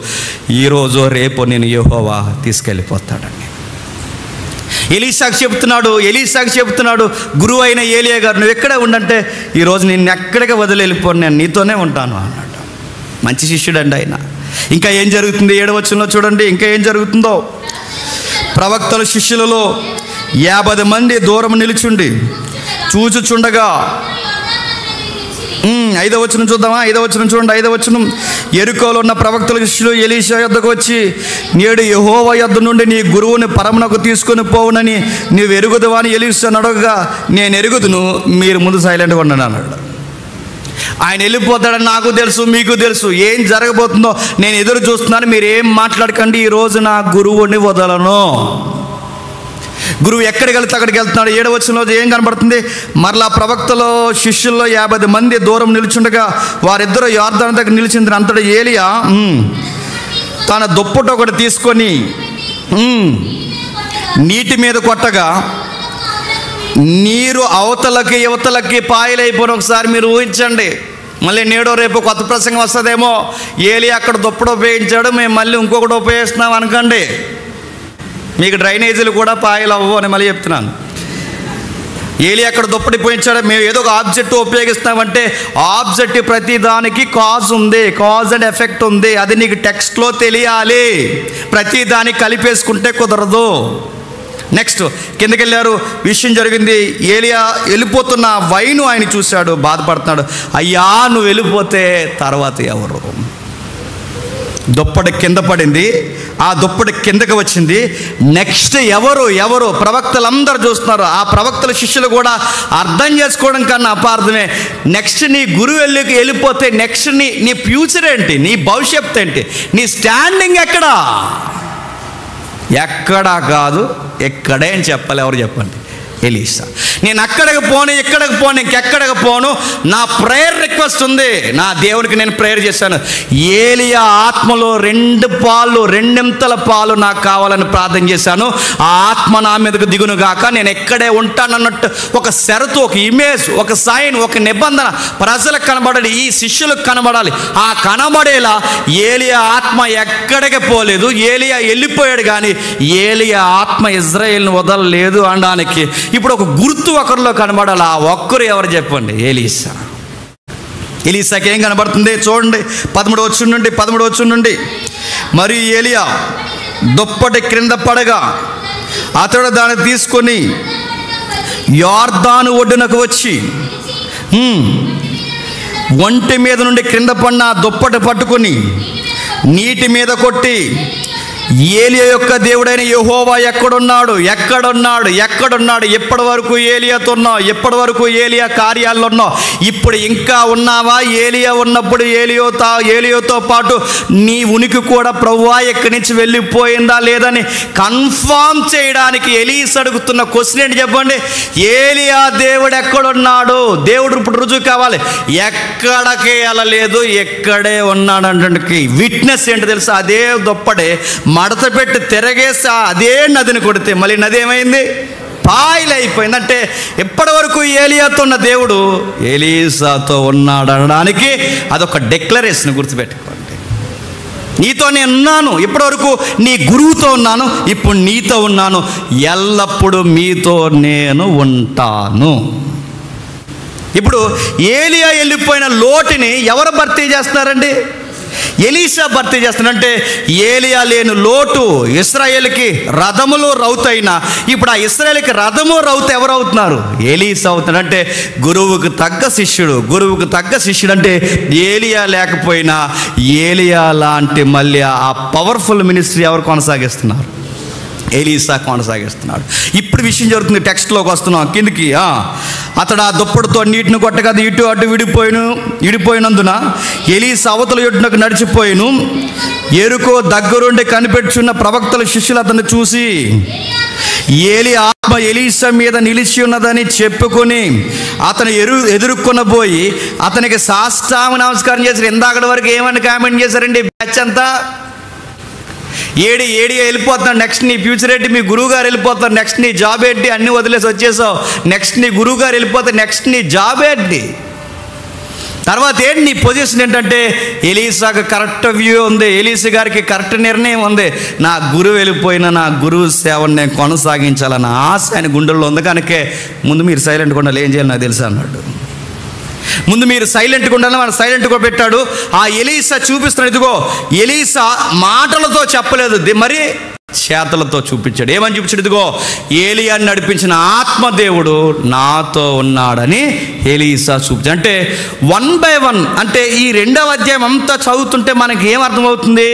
ఈరోజు రేపు నేను యెహోవా తీసుకెళ్ళిపోతాడని. ఎలీసాకు చెప్తున్నాడు గురువు అయిన ఏలియా గారు, నువ్వు ఎక్కడే ఉండంటే ఈరోజు నేను ఎక్కడికి వదిలి వెళ్ళిపోను, నేను నీతోనే ఉంటాను అన్నాడు. మంచి శిష్యుడండి ఆయన. ఇంకా ఏం జరుగుతుంది? 7వ వచనంలో చూడండి, ఇంకా ఏం జరుగుతుందో. ప్రవక్తల శిష్యులలో 50 మంది దూరం నిలుచుండి చూచుచుండగా, 5వ వచనం చూద్దామా? 5వ వచనం చూడండి. 5వ వచనం, యెరికోలో ఉన్న ప్రవక్తల శిష్యులు ఎలీషా యొద్దకు వచ్చి, నేడు యెహోవా యొద్ద నుండి నీ గురువుని పరమునకు తీసుకొని పోవునని నీవు ఎరుగుదువా అని ఎలీషాను అడగగా, నేను ఎరుగుదును, మీరు ముందు సైలెంట్గా ఉండండి అన్నాడు. ఆయన వెళ్ళిపోతాడని నాకు తెలుసు, మీకు తెలుసు. ఏం జరగబోతుందో నేను ఎదురు చూస్తున్నాను, మీరు ఏం మాట్లాడకండి. ఈరోజు నా గురువుని వదలను. గురువు ఎక్కడికి వెళ్తే అక్కడికి వెళ్తున్నాడు. 7వ వచనంలో ఏం కనబడుతుంది? మరలా ప్రవక్తలో శిష్యుల్లో 50 మంది దూరం నిలుచుండగా వారిద్దరూ యొర్దాను దగ్గర నిలిచింది. అంతటా ఏలియా తన దుప్పటి ఒకటి తీసుకొని నీటి మీద కొట్టగా నీరు అవతలకి యువతలకి పాయలైపోయిన. ఒకసారి మీరు ఊహించండి. మళ్ళీ నేడో రేపు కొత్త ప్రసంగం వస్తుందేమో, ఏలియా అక్కడ దుప్పటి ఉపయోగించాడు, మేము మళ్ళీ ఇంకొకటి ఉపయోగిస్తున్నాం అనకండి. మీకు డ్రైనేజీలు కూడా పాయలు అవ్వవు అని మళ్ళీ చెప్తున్నాను. ఏలి అక్కడ దుప్పటి పోయించాడు. మేము ఏదో ఒక ఆబ్జెక్ట్ ఉపయోగిస్తామంటే ఆబ్జెక్ట్ ప్రతి దానికి కాజ్ ఉంది, కాజ్ అండ్ ఎఫెక్ట్ ఉంది. అది నీకు టెక్స్ట్లో తెలియాలి. ప్రతి దానికి కలిపేసుకుంటే కుదరదు. నెక్స్ట్ కిందకి వెళ్ళారు. విషయం జరిగింది. ఏలియా వెళ్ళిపోతున్న వైను ఆయన చూశాడు, బాధపడుతున్నాడు. అయ్యా నువ్వు వెళ్ళిపోతే తర్వాత ఎవరు? దుప్పటి కింద పడింది. ఆ దుప్పటి కిందకి వచ్చింది. నెక్స్ట్ ఎవరు ప్రవక్తలందరూ చూస్తున్నారు. ఆ ప్రవక్తల శిష్యులు కూడా అర్థం చేసుకోవడం కన్నా అపార్థమే. నెక్స్ట్ నీ గురువు వెళ్ళిపోతే నెక్స్ట్ నీ ఫ్యూచర్ ఏంటి? నీ భవిష్యత్తు ఏంటి? నీ స్టాండింగ్ ఎక్కడా? ఎక్కడా కాదు, ఎక్కడే అని చెప్పాలి. ఎవరు చెప్పండి? ఎలీషా. నేను అక్కడికి పోను, ఇక్కడికి పోను, ఇంకెక్కడికి పోను. నా ప్రేయర్ రిక్వెస్ట్ ఉంది. నా దేవునికి నేను ప్రేయర్ చేశాను. ఏలియా ఆత్మలో రెండింతల పాలు నాకు కావాలని ప్రార్థన చేశాను. ఆ ఆత్మ నా మీదకు దిగును గాక. నేను ఎక్కడే ఉంటానన్నట్టు ఒక షరతు, ఒక ఇమేజ్, ఒక సైన్, ఒక నిబంధన ప్రజలకు కనబడాలి, ఈ శిష్యులకు కనబడాలి. ఆ కనబడేలా ఏలియా ఆత్మ ఎక్కడికి పోలేదు. ఏలియా వెళ్ళిపోయాడు, కానీ ఏలియా ఆత్మ ఇజ్రాయేల్ని వదలలేదు అనడానికి ఇప్పుడు ఒక గుర్తు ఒకరిలో కనబడాలి. ఆ ఒక్కరు ఎవరు చెప్పండి? ఎలీషా. ఎలీషాకి ఏం కనబడుతుంది చూడండి. 13 వచ్చి నుండి మరియు ఏలియా దుప్పటి క్రింద పడగా అతడు దాన్ని తీసుకొని యొర్దాను ఒడ్డునకు వచ్చి ఒంటి మీద నుండి క్రింద పడిన దుప్పటి పట్టుకొని నీటి మీద కొట్టి, ఏలియా యొక్క దేవుడైన యెహోవా ఎక్కడున్నాడు? ఎప్పటి వరకు ఏలియాతో ఉన్నావు? ఎప్పటి వరకు ఏలియా కార్యాల్లో ఉన్నావు? ఇప్పుడు ఇంకా ఉన్నావా? ఏలియా ఉన్నప్పుడు ఏలియాతో పాటు నీ ఉనికి కూడా ప్రభువా ఎక్కడి నుంచి వెళ్ళిపోయిందా లేదని కన్ఫామ్ చేయడానికి ఎలీషా అడుగుతున్న క్వశ్చన్ ఏంటి చెప్పండి? ఏలియా దేవుడు ఎక్కడున్నాడు? దేవుడు ఇప్పుడు రుజువు కావాలి. ఎక్కడికి వెళ్ళలేదు, ఎక్కడే ఉన్నాడు అంటే విట్నెస్ ఏంటి తెలుసా? అదే దుప్పటి మడత పెట్టి తిరగేసి అదే నదిని కొడితే మళ్ళీ నది ఏమైంది? పాయలైపోయింది. అంటే ఎప్పటి వరకు ఏలియాతో ఉన్న దేవుడు ఎలీషాతో ఉన్నాడు అనడానికి అదొక డిక్లరేషన్. గుర్తుపెట్టుకోండి. నీతో నేను ఉన్నాను, ఇప్పటివరకు నీ గురువుతో ఉన్నాను, ఇప్పుడు నీతో ఉన్నాను, ఎల్లప్పుడూ మీతో నేను ఉంటాను. ఇప్పుడు ఏలియా వెళ్ళిపోయిన లోటుని ఎవరు భర్తీ చేస్తున్నారండి? ఎలీషా భర్తీ చేస్తానంటే ఏలియా లేని లోటు ఇశ్రాయేలుకి రథములు రౌతైనా ఇప్పుడు ఆ ఇశ్రాయేలుకి రథము రౌతు ఎవరు అవుతున్నారు? ఎలీషా అవుతున్నాడు. అంటే గురువుకు తగ్గ శిష్యుడు అంటే ఏలియా లేకపోయినా ఏలియా లాంటి మళ్ళీ ఆ పవర్ఫుల్ మినిస్ట్రీ ఎవరు కొనసాగిస్తున్నారు? ఎలీషా కొనసాగిస్తున్నాడు. ఇప్పుడు విషయం జరుగుతుంది. టెక్స్ట్లోకి వస్తున్నాం కిందికి. అతడు ఆ దుప్పటితో నీటిని కొట్టగా ఇటు అటు విడిపోయినందున ఎలీషా అవతల యొడ్డునకు నడిచిపోయిను. ఎరుకో దగ్గరుండి కనిపెట్టుచున్న ప్రవక్తల శిష్యులు అతన్ని చూసి ఏలి ఆత్మ ఎలీషా మీద నిలిచి ఉన్నదని చెప్పుకొని అతను ఎదుర్కొనబోయి అతనికి సాష్టాంగ నమస్కారం చేశారు. ఇందాకటి వరకు ఏమని కామెంట్ చేశారండి? బ్యాచ్ అంతా ఏడి వెళ్ళిపోతాను, నెక్స్ట్ నీ ఫ్యూచర్ ఏంటి? మీ గురువు గారు వెళ్ళిపోతారు, నెక్స్ట్ నీ జాబ్ ఏంటి? అన్నీ వదిలేసి వచ్చేసావు, నెక్స్ట్ నీ గురువు గారు వెళ్ళిపోతే నెక్స్ట్ నీ జాబ్ ఏంటి? తర్వాత ఏంటి నీ పొజిషన్ ఏంటంటే ఎలీషాకు కరెక్ట్ వ్యూ ఉంది, ఎలీషా గారికి కరెక్ట్ నిర్ణయం ఉంది. నా గురువు వెళ్ళిపోయినా నా గురువు సేవను నేను కొనసాగించాలన్న ఆశ ఆయన గుండెల్లో ఉంది. కనుకే ముందు మీరు సైలెంట్గా ఉండాలి, ఏం చేయాలి నాకు తెలుసా అన్నాడు. ముందు మీరు సైలెంట్గా ఉండాలని వాడు సైలెంట్గా పెట్టాడు. ఆ ఎలీషా చూపిస్తున్నాడు. ఇదిగో ఎలీషా మాటలతో చెప్పలేదు, మరి చేతలతో చూపించాడు. ఏమని చూపించాడు? ఇదిగో ఏలియాని నడిపించిన ఆత్మదేవుడు నాతో ఉన్నాడని ఎలీషా చూపించాడు. అంటే 1 by 1 అంటే ఈ 2వ అధ్యాయం అంతా చదువుతుంటే మనకి ఏం అర్థమవుతుంది?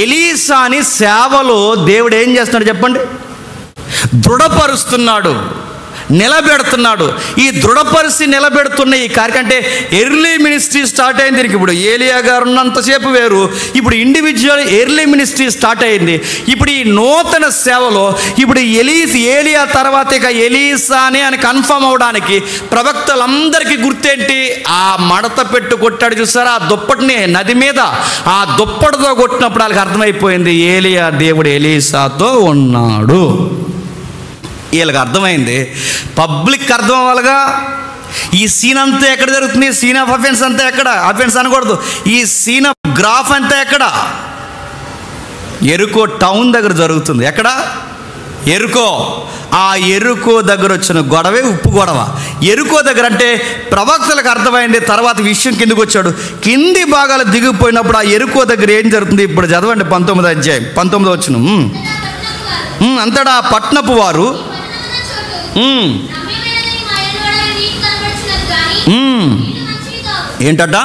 ఎలీషాని సేవలో దేవుడు ఏం చేస్తున్నాడు చెప్పండి? దృఢపరుస్తున్నాడు, నిలబెడుతున్నాడు. ఈ దృఢపరిచి నిలబెడుతున్న ఈ కార్యక్రమం అంటే ఎర్లీ మినిస్ట్రీ స్టార్ట్ అయింది దీనికి. ఇప్పుడు ఏలియా గారు ఉన్నంతసేపు వేరు, ఇప్పుడు ఇండివిజువల్ ఎర్లీ మినిస్ట్రీ స్టార్ట్ అయింది. ఇప్పుడు ఈ నూతన సేవలో ఇప్పుడు ఏలియా తర్వాత ఇక ఎలీషానే అని కన్ఫర్మ్ అవడానికి ప్రవక్తలందరికీ గుర్తేంటి? ఆ మడత పెట్టు కొట్టాడు చూసారా ఆ దుప్పటిని నది మీద, ఆ దుప్పటితో కొట్టినప్పుడు వాళ్ళకి అర్థమైపోయింది ఏలియా దేవుడు ఎలీషాతో ఉన్నాడు. వీళ్ళకి అర్థమైంది, పబ్లిక్ అర్థం అవ్వాలిగా. ఈ సీన్ అంతా ఎక్కడ జరుగుతుంది? సీన్ ఆఫ్ అఫెన్స్ అంతా ఎక్కడ? అఫెన్స్ అనకూడదు. ఈ సీన్ ఆఫ్ గ్రాఫ్ అంతా ఎక్కడ? ఎరుకో టౌన్ దగ్గర జరుగుతుంది. ఎక్కడ? ఎరుకో. ఆ ఎరుకో దగ్గర వచ్చిన గొడవే ఉప్పు గొడవ. ఎరుకో దగ్గర అంటే ప్రవక్తలకు అర్థమైంది. తర్వాత విషయం కిందికి వచ్చాడు. కింది భాగాలు దిగిపోయినప్పుడు ఆ ఎరుకో దగ్గర ఏం జరుగుతుంది ఇప్పుడు చదవండి. 19వ అధ్యాయం 19వ వచనం. అంతటా పట్నపు వారు ఏంటట,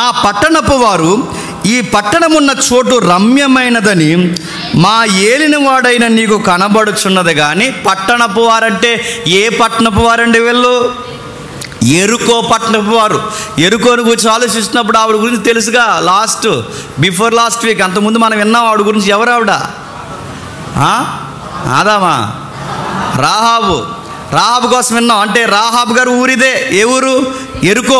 ఆ పట్టణపు వారు ఈ పట్టణమున్న చోటు రమ్యమైనదని మా ఏలినవాడైన నీకు కనబడుచున్నది. కానీ పట్టణపు వారంటే ఏ పట్టణపు వారండి వీళ్ళు? ఎరుకో పట్టణపు వారు. ఎరుకోని గురించి ఆలోచిస్తున్నప్పుడు ఆవిడ గురించి తెలుసుగా, బిఫోర్ లాస్ట్ వీక్ అంతకుముందు మనం విన్నాం ఆవిడ గురించి. ఎవరు ఆవిడ? ఆదామా? రాహాబు కోసం విన్నాం. అంటే రాహాబు గారు ఊరిదే. ఏ ఊరు? ఎరుకో.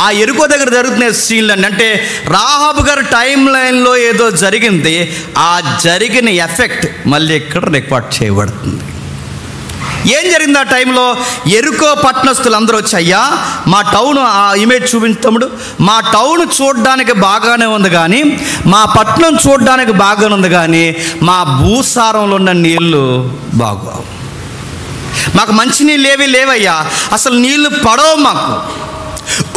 ఆ ఎరుకో దగ్గర జరుగుతున్నాయి సీన్లు అండి. అంటే రాహాబు గారు టైం లైన్లో ఏదో జరిగింది, ఆ జరిగిన ఎఫెక్ట్ మళ్ళీ ఇక్కడ రికార్డ్ చేయబడుతుంది. ఏం జరిగింది ఆ టైంలో? ఎరుకో పట్టణస్తులు అందరూ వచ్చి, అయ్యా మా టౌన్, ఆ ఇమేజ్ చూపించముడు, మా టౌన్ చూడడానికి బాగానే ఉంది కానీ, మా పట్టణం చూడడానికి బాగానే ఉంది కానీ మా భూసారంలో ఉన్న నీళ్ళు బాగోవు, మాకు మంచి నీళ్ళు ఏవి లేవయ్యా, అసలు నీళ్లు పడవు మాకు.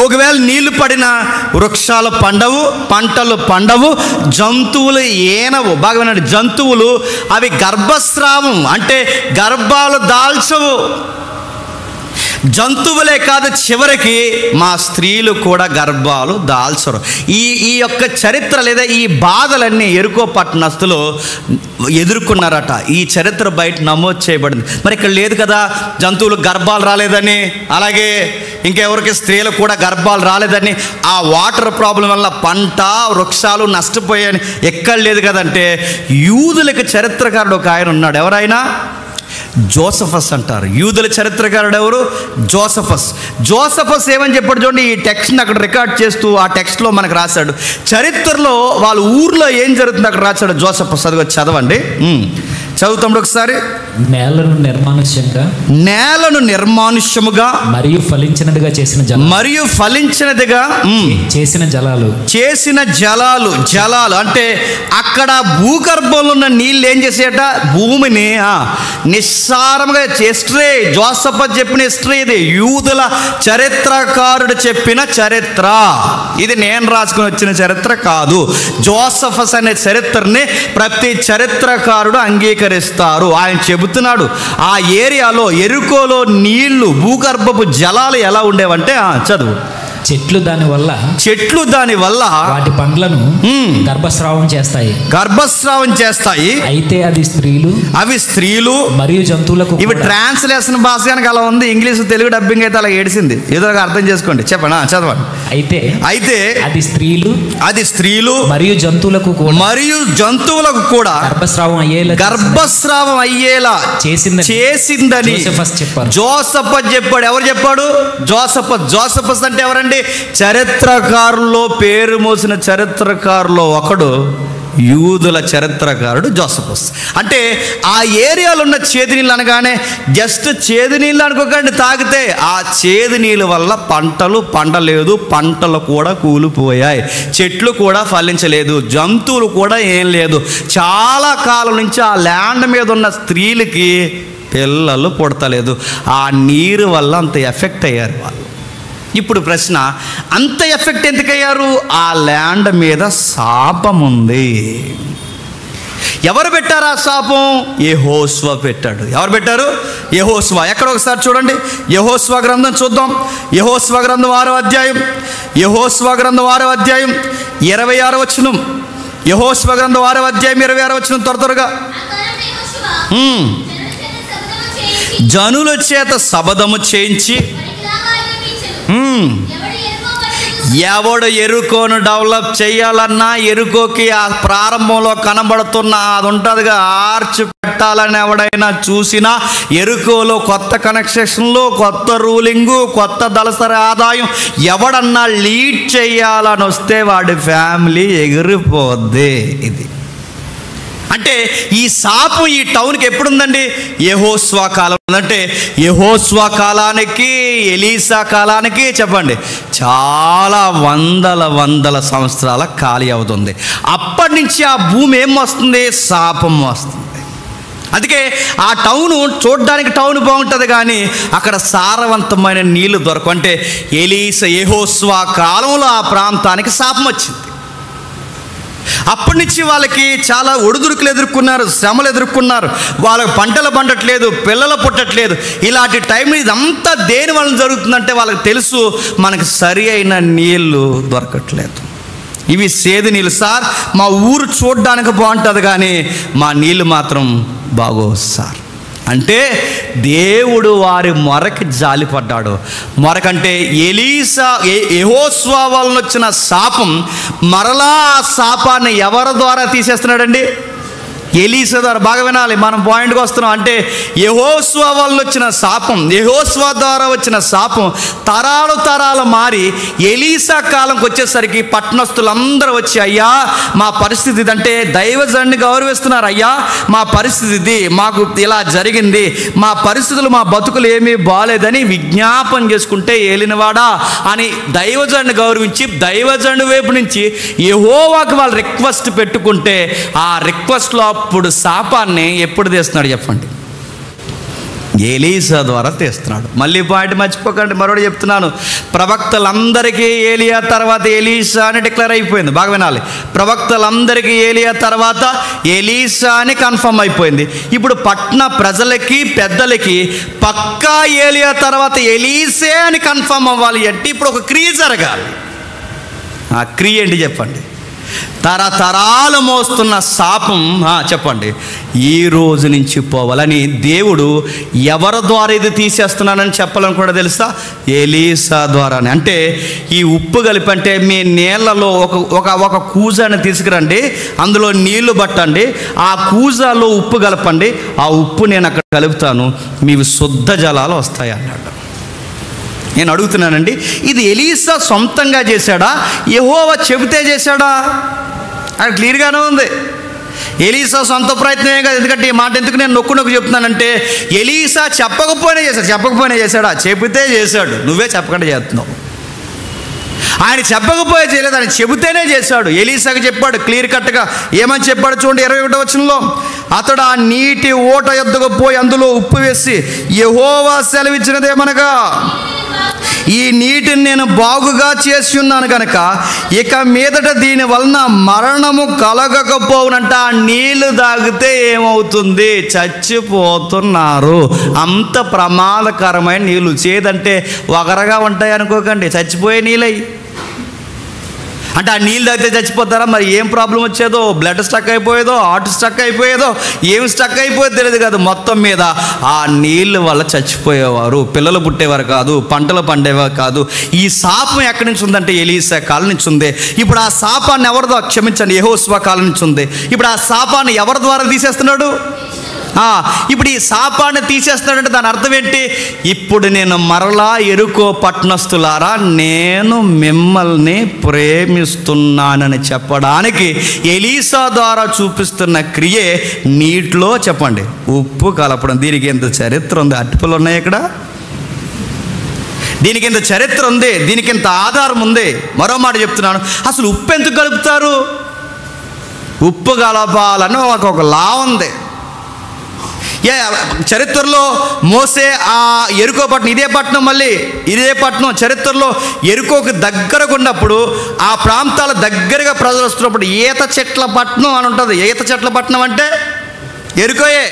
ఒకవేళ నీళ్లు పడిన వృక్షాలు పండవు, పంటలు పండవు, జంతువులు ఏనవు. బాగా వినండి, జంతువులు అవి గర్భస్రావం అంటే గర్భాలు దాల్చవు. జంతువులే కాదు, చివరికి మా స్త్రీలు కూడా గర్భాలు దాల్చరు. ఈ యొక్క చరిత్ర లేదా ఈ బాధలన్నీ ఎరుకో పట్టణస్తులు ఎదుర్కొన్నారట. ఈ చరిత్ర బయట నమోదు చేయబడింది. మరి ఇక్కడ లేదు కదా జంతువులు గర్భాలు రాలేదని, అలాగే ఇంకెవరికి స్త్రీలు కూడా గర్భాలు రాలేదని, ఆ వాటర్ ప్రాబ్లం వల్ల పంట వృక్షాలు నష్టపోయాయని ఎక్కడ లేదు కదంటే, యూదులకు చరిత్రకారుడు ఒక ఆయన ఉన్నాడు. ఎవరైనా? జోసఫస్ అంటారు. యూదుల చరిత్రకారుడు ఎవరు? జోసఫస్ ఏమని చెప్పాడు చూడండి. ఈ టెక్స్ట్ని అక్కడ రికార్డ్ చేస్తూ ఆ టెక్స్ట్లో మనకు రాశాడు. చరిత్రలో వాళ్ళ ఊర్లో ఏం జరుగుతుంది అక్కడ రాశాడు జోసఫస్. అది చదవండి. చదువుతాం ఒకసారి. నేలను నిర్మానుష్యముగా మరియు ఫలించినదిగా చేసిన జలాలు అంటే అక్కడ భూగర్భంలో ఉన్న నీళ్ళు ఏం చేసేట, భూమిని నిస్సారంగా హిస్టరీ. జోసఫస్ చెప్పిన హిస్టరీ ఇది. యూదుల చరిత్రకారుడు చెప్పిన చరిత్ర ఇది. నేను రాసుకుని వచ్చిన చరిత్ర కాదు. జోసఫస్ అనే చరిత్రని ప్రతి చరిత్రకారుడు అంగీకరిస్తారు. ఆయన చెబుతున్నాడు ఆ ఏరియాలో ఎరుకోలో నీళ్లు, భూగర్భపు జలాలు ఎలా ఉండేవంటే, చదువు. చెట్లు దాని వల్ల వాటి పండ్లను గర్భస్రావం చేస్తాయి. అయితే అవి స్త్రీలు మరియు జంతువులకు. ఇవి ట్రాన్స్లేషన్ భాష కనుక అలా ఉంది. ఇంగ్లీష్ తెలుగు డబ్బింగ్ అయితే అలా ఏడిసింది. ఏదో అర్థం చేసుకోండి. చెప్పండి, చదవండి. అయితే అది స్త్రీలు మరియు జంతువులకు కూడా గర్భస్రావం అయ్యేలా చేసిందని జోసఫస్ చెప్పాడు. ఎవరు చెప్పాడు? జోసఫస్ అంటే ఎవరండి? చరిత్రకారుల్లో పేరు మోసిన చరిత్రకారులో ఒకడు యూదుల చరిత్రకారుడు జోసఫస్. అంటే ఆ ఏరియాలో ఉన్న చేదు నీళ్ళు అనగానే జస్ట్ చేదు నీళ్ళు అనుకోకండి. తాగితే ఆ చేదు నీళ్ళ వల్ల పంటలు పండలేదు, పంటలు కూడా కూలిపోయాయి, చెట్లు కూడా ఫలించలేదు, జంతువులు కూడా ఏం లేదు. చాలా కాలం నుంచి ఆ ల్యాండ్ మీద ఉన్న స్త్రీలకి పిల్లలు పుడతలేదు. ఆ నీరు వల్ల అంత ఎఫెక్ట్ అయ్యారు వాళ్ళు. ఇప్పుడు ప్రశ్న, అంత ఎఫెక్ట్ ఎందుకయ్యారు? ఆ ల్యాండ్ మీద శాపం ఉంది. ఎవరు పెట్టారు ఆ శాపం? యెహోషువ పెట్టాడు. ఎవరు పెట్టారు? యెహోషువ. ఎక్కడ ఒకసారి చూడండి. యెహోషువ గ్రంథం చూద్దాం. యెహోషువ గ్రంథం 6వ అధ్యాయం. యెహోషువ గ్రంథం 6వ అధ్యాయం 26వ వచనం. యెహోషువ గ్రంథం 6వ అధ్యాయం 26వ వచనం. త్వరగా జనుల చేత శబదము చేయించి, ఎవడు ఎరుకోను డెవలప్ చేయాలన్నా, ఎరుకోకి ఆ ప్రారంభంలో కనబడుతున్న అది ఉంటుందిగా, ఆర్చ్ పెట్టాలని ఎవడైనా చూసినా, ఎరుకోలో కొత్త కనెక్షన్లు, కొత్త రూలింగు, కొత్త దళసరి ఆదాయం ఎవడన్నా లీడ్ చేయాలని వస్తే వాడి ఫ్యామిలీ ఎగిరిపోద్ది. ఇది అంటే ఈ శాపం ఈ టౌన్కి ఎప్పుడుందండి? యెహోషువ కాలం. అంటే యెహోషువ కాలానికి, ఎలీసా కాలానికి చెప్పండి చాలా వందల సంవత్సరాల ఖాళీ అవుతుంది. అప్పటి నుంచి ఆ భూమి ఏం వస్తుంది? శాపం వస్తుంది. అందుకే ఆ టౌను చూడడానికి టౌన్ బాగుంటుంది, కానీ అక్కడ సారవంతమైన నీళ్లు దొరకవు. అంటే ఎలీషా యెహోషువ కాలంలో ఆ ప్రాంతానికి శాపం వచ్చింది. అప్పటి నుంచి వాళ్ళకి చాలా ఒడిదుడుకులు ఎదుర్కొన్నారు, శ్రమలు ఎదుర్కొన్నారు. వాళ్ళకి పంటలు పండట్లేదు, పిల్లలు పుట్టట్లేదు. ఇలాంటి టైంలో ఇదంతా దేని వల్ల జరుగుతుందంటే వాళ్ళకి తెలుసు, మనకు సరి అయిన నీళ్లు దొరకట్లేదు. ఇవి సేదు నీళ్ళు సార్, మా ఊరు చూడడానికి బాగుంటుంది కానీ మా నీళ్ళు మాత్రం బాగోవు సార్ అంటే దేవుడు వారి మొరకి జాలిపడ్డాడు. మొరకంటే ఎలీషా యెహోషువ వలన వచ్చిన శాపం మరలా ఆ శాపాన్ని ఎవరి ద్వారా తీసేస్తున్నాడండి? ఎలీషా ద్వారా. బాగా వినాలి, మనం పాయింట్కి వస్తున్నాం. అంటే యెహోషువ వల్ల వచ్చిన శాపం, యెహోషువ ద్వారా వచ్చిన శాపం తరాలు మారి ఎలీషా కాలంకి వచ్చేసరికి పట్టణస్తులందరూ వచ్చి, అయ్యా మా పరిస్థితి ఇది, అంటే దైవజనుడిని గౌరవిస్తున్నారు, అయ్యా మా పరిస్థితి ఇది, మాకు ఇలా జరిగింది, మా పరిస్థితులు మా బతుకులు ఏమీ బాగాలేదని విజ్ఞాపన చేసుకుంటే, ఏలినవాడా అని దైవజనుడిని గౌరవించి దైవజనుడి వైపు నుంచి యెహోవాకు వాళ్ళు రిక్వెస్ట్ పెట్టుకుంటే, ఆ రిక్వెస్ట్లో అప్పుడు శాపాన్ని ఎప్పుడు తీస్తున్నాడు చెప్పండి? ఎలీషా ద్వారా తీస్తున్నాడు. మళ్ళీ పాయింట్ మర్చిపోకండి, మరోటి చెప్తున్నాను. ప్రవక్తలందరికీ ఏలియా తర్వాత ఎలీషా అని డిక్లేర్ అయిపోయింది. బాగా వినాలి, ప్రవక్తలందరికీ ఏలియా తర్వాత ఎలీషా అని కన్ఫర్మ్ అయిపోయింది. ఇప్పుడు పట్టణ ప్రజలకి పెద్దలకి పక్కా ఏలియా తర్వాత ఎలీషే అని కన్ఫర్మ్ అవ్వాలి అంటే ఇప్పుడు ఒక క్రియ జరగాలి. ఆ క్రియ ఏంటి చెప్పండి? తరతరాలు మోస్తున్న శాపం చెప్పండి ఈ రోజు నుంచి పోవాలని దేవుడు ఎవరి ద్వారా ఇది తీసేస్తున్నానని చెప్పాలని కూడా తెలుసా? ఎలీషా ద్వారానే. అంటే ఈ ఉప్పు కలిపి, అంటే మీ నీళ్ళలో ఒక కూజాన్ని తీసుకురండి, అందులో నీళ్లు పట్టండి, ఆ కూజాలో ఉప్పు కలపండి, ఆ ఉప్పు నేను అక్కడ కలుపుతాను, మీవి శుద్ధ జలాలు వస్తాయి అన్నాడు. నేను అడుగుతున్నానండి, ఇది ఎలీషా సొంతంగా చేశాడా, యెహోవా చెబితే చేశాడా? అది క్లియర్గానే ఉంది. ఎలీషా సొంత ప్రయత్నమే కాదు. ఎందుకంటే ఈ మాట ఎందుకు నేను నొక్కు చెప్తున్నానంటే, ఎలీషా చెప్పకపోయినా చేశాడా? చెబితే చేశాడు. నువ్వే చెప్పకుండా చేస్తున్నావు. ఆయన చెప్పకపోయే చేయలేదు, ఆయన చెబితేనే చేశాడు. ఎలీషాకి చెప్పాడు క్లియర్ కట్గా. ఏమని చెప్పాడు చూడండి, 21వ వచనంలో, అతడు ఆ నీటి ఓట యొద్దకు పోయి అందులో ఉప్పు వేసి యెహోవా సెలవిచ్చినదేమనగా, ఈ నీటిని నేను బాగుగా చేసి ఉన్నాను కనుక ఇక మీదట దీని వలన మరణము కలగకపోవునంట. ఆ నీళ్లు తాగితే ఏమవుతుంది? చచ్చిపోతున్నారు. అంత ప్రమాదకరమైన నీళ్ళు. చేదంటే వగరగా ఉంటాయి అనుకోకండి, చచ్చిపోయే నీళ్ళయి. అంటే ఆ నీళ్ళు తాగితే చచ్చిపోతారా? మరి ఏం ప్రాబ్లం వచ్చేదో, బ్లడ్ స్టక్ అయిపోయేదో, హార్ట్ స్టక్ అయిపోయేదో, ఏం స్టక్ అయిపోయేది తెలియదు కాదు. మొత్తం మీద ఆ నీళ్ళ వల్ల చచ్చిపోయేవారు, పిల్లలు పుట్టేవారు కాదు, పంటలు పండేవారు కాదు. ఈ శాపం ఎక్కడి నుంచి ఉందంటే ఎలీషా కాలం నుంచి ఉంది. ఇప్పుడు ఆ శాపాన్ని ఎవరిదో, క్షమించండి, యెహోషువ కాలం నుంచి ఉంది. ఇప్పుడు ఆ శాపాన్ని ఎవరి ద్వారా తీసేస్తున్నాడు? ఇప్పుడు ఈ శాపాన్ని తీసేస్తున్నాడంటే దాని అర్థం ఏంటి? ఇప్పుడు నేను మరలా ఎరుకో పట్టణస్తులారా, నేను మిమ్మల్ని ప్రేమిస్తున్నానని చెప్పడానికి ఎలీషా ద్వారా చూపిస్తున్న క్రియే నీటిలో చెప్పండి ఉప్పు కలపడం. దీనికి ఎంత చరిత్ర ఉంది? అటుపులు ఉన్నాయి ఇక్కడ, దీనికి ఎంత చరిత్ర ఉంది, దీనికి ఎంత ఆధారం ఉంది. మరో మాట చెప్తున్నాను, అసలు ఉప్పు ఎందుకు కలుపుతారు? ఉప్పు కలపాలని ఒక లా ఉంది. చరిత్రలో మోసే ఆ ఎరుకో పట్టణం, ఇదే పట్టణం చరిత్రలో ఎరుకోకు దగ్గరకు ఉన్నప్పుడు, ఆ ప్రాంతాల దగ్గరగా ప్రజలు వస్తున్నప్పుడు ఈత చెట్ల పట్టణం అని ఉంటుంది. ఈత చెట్ల పట్టణం అంటే ఎరుకోయే.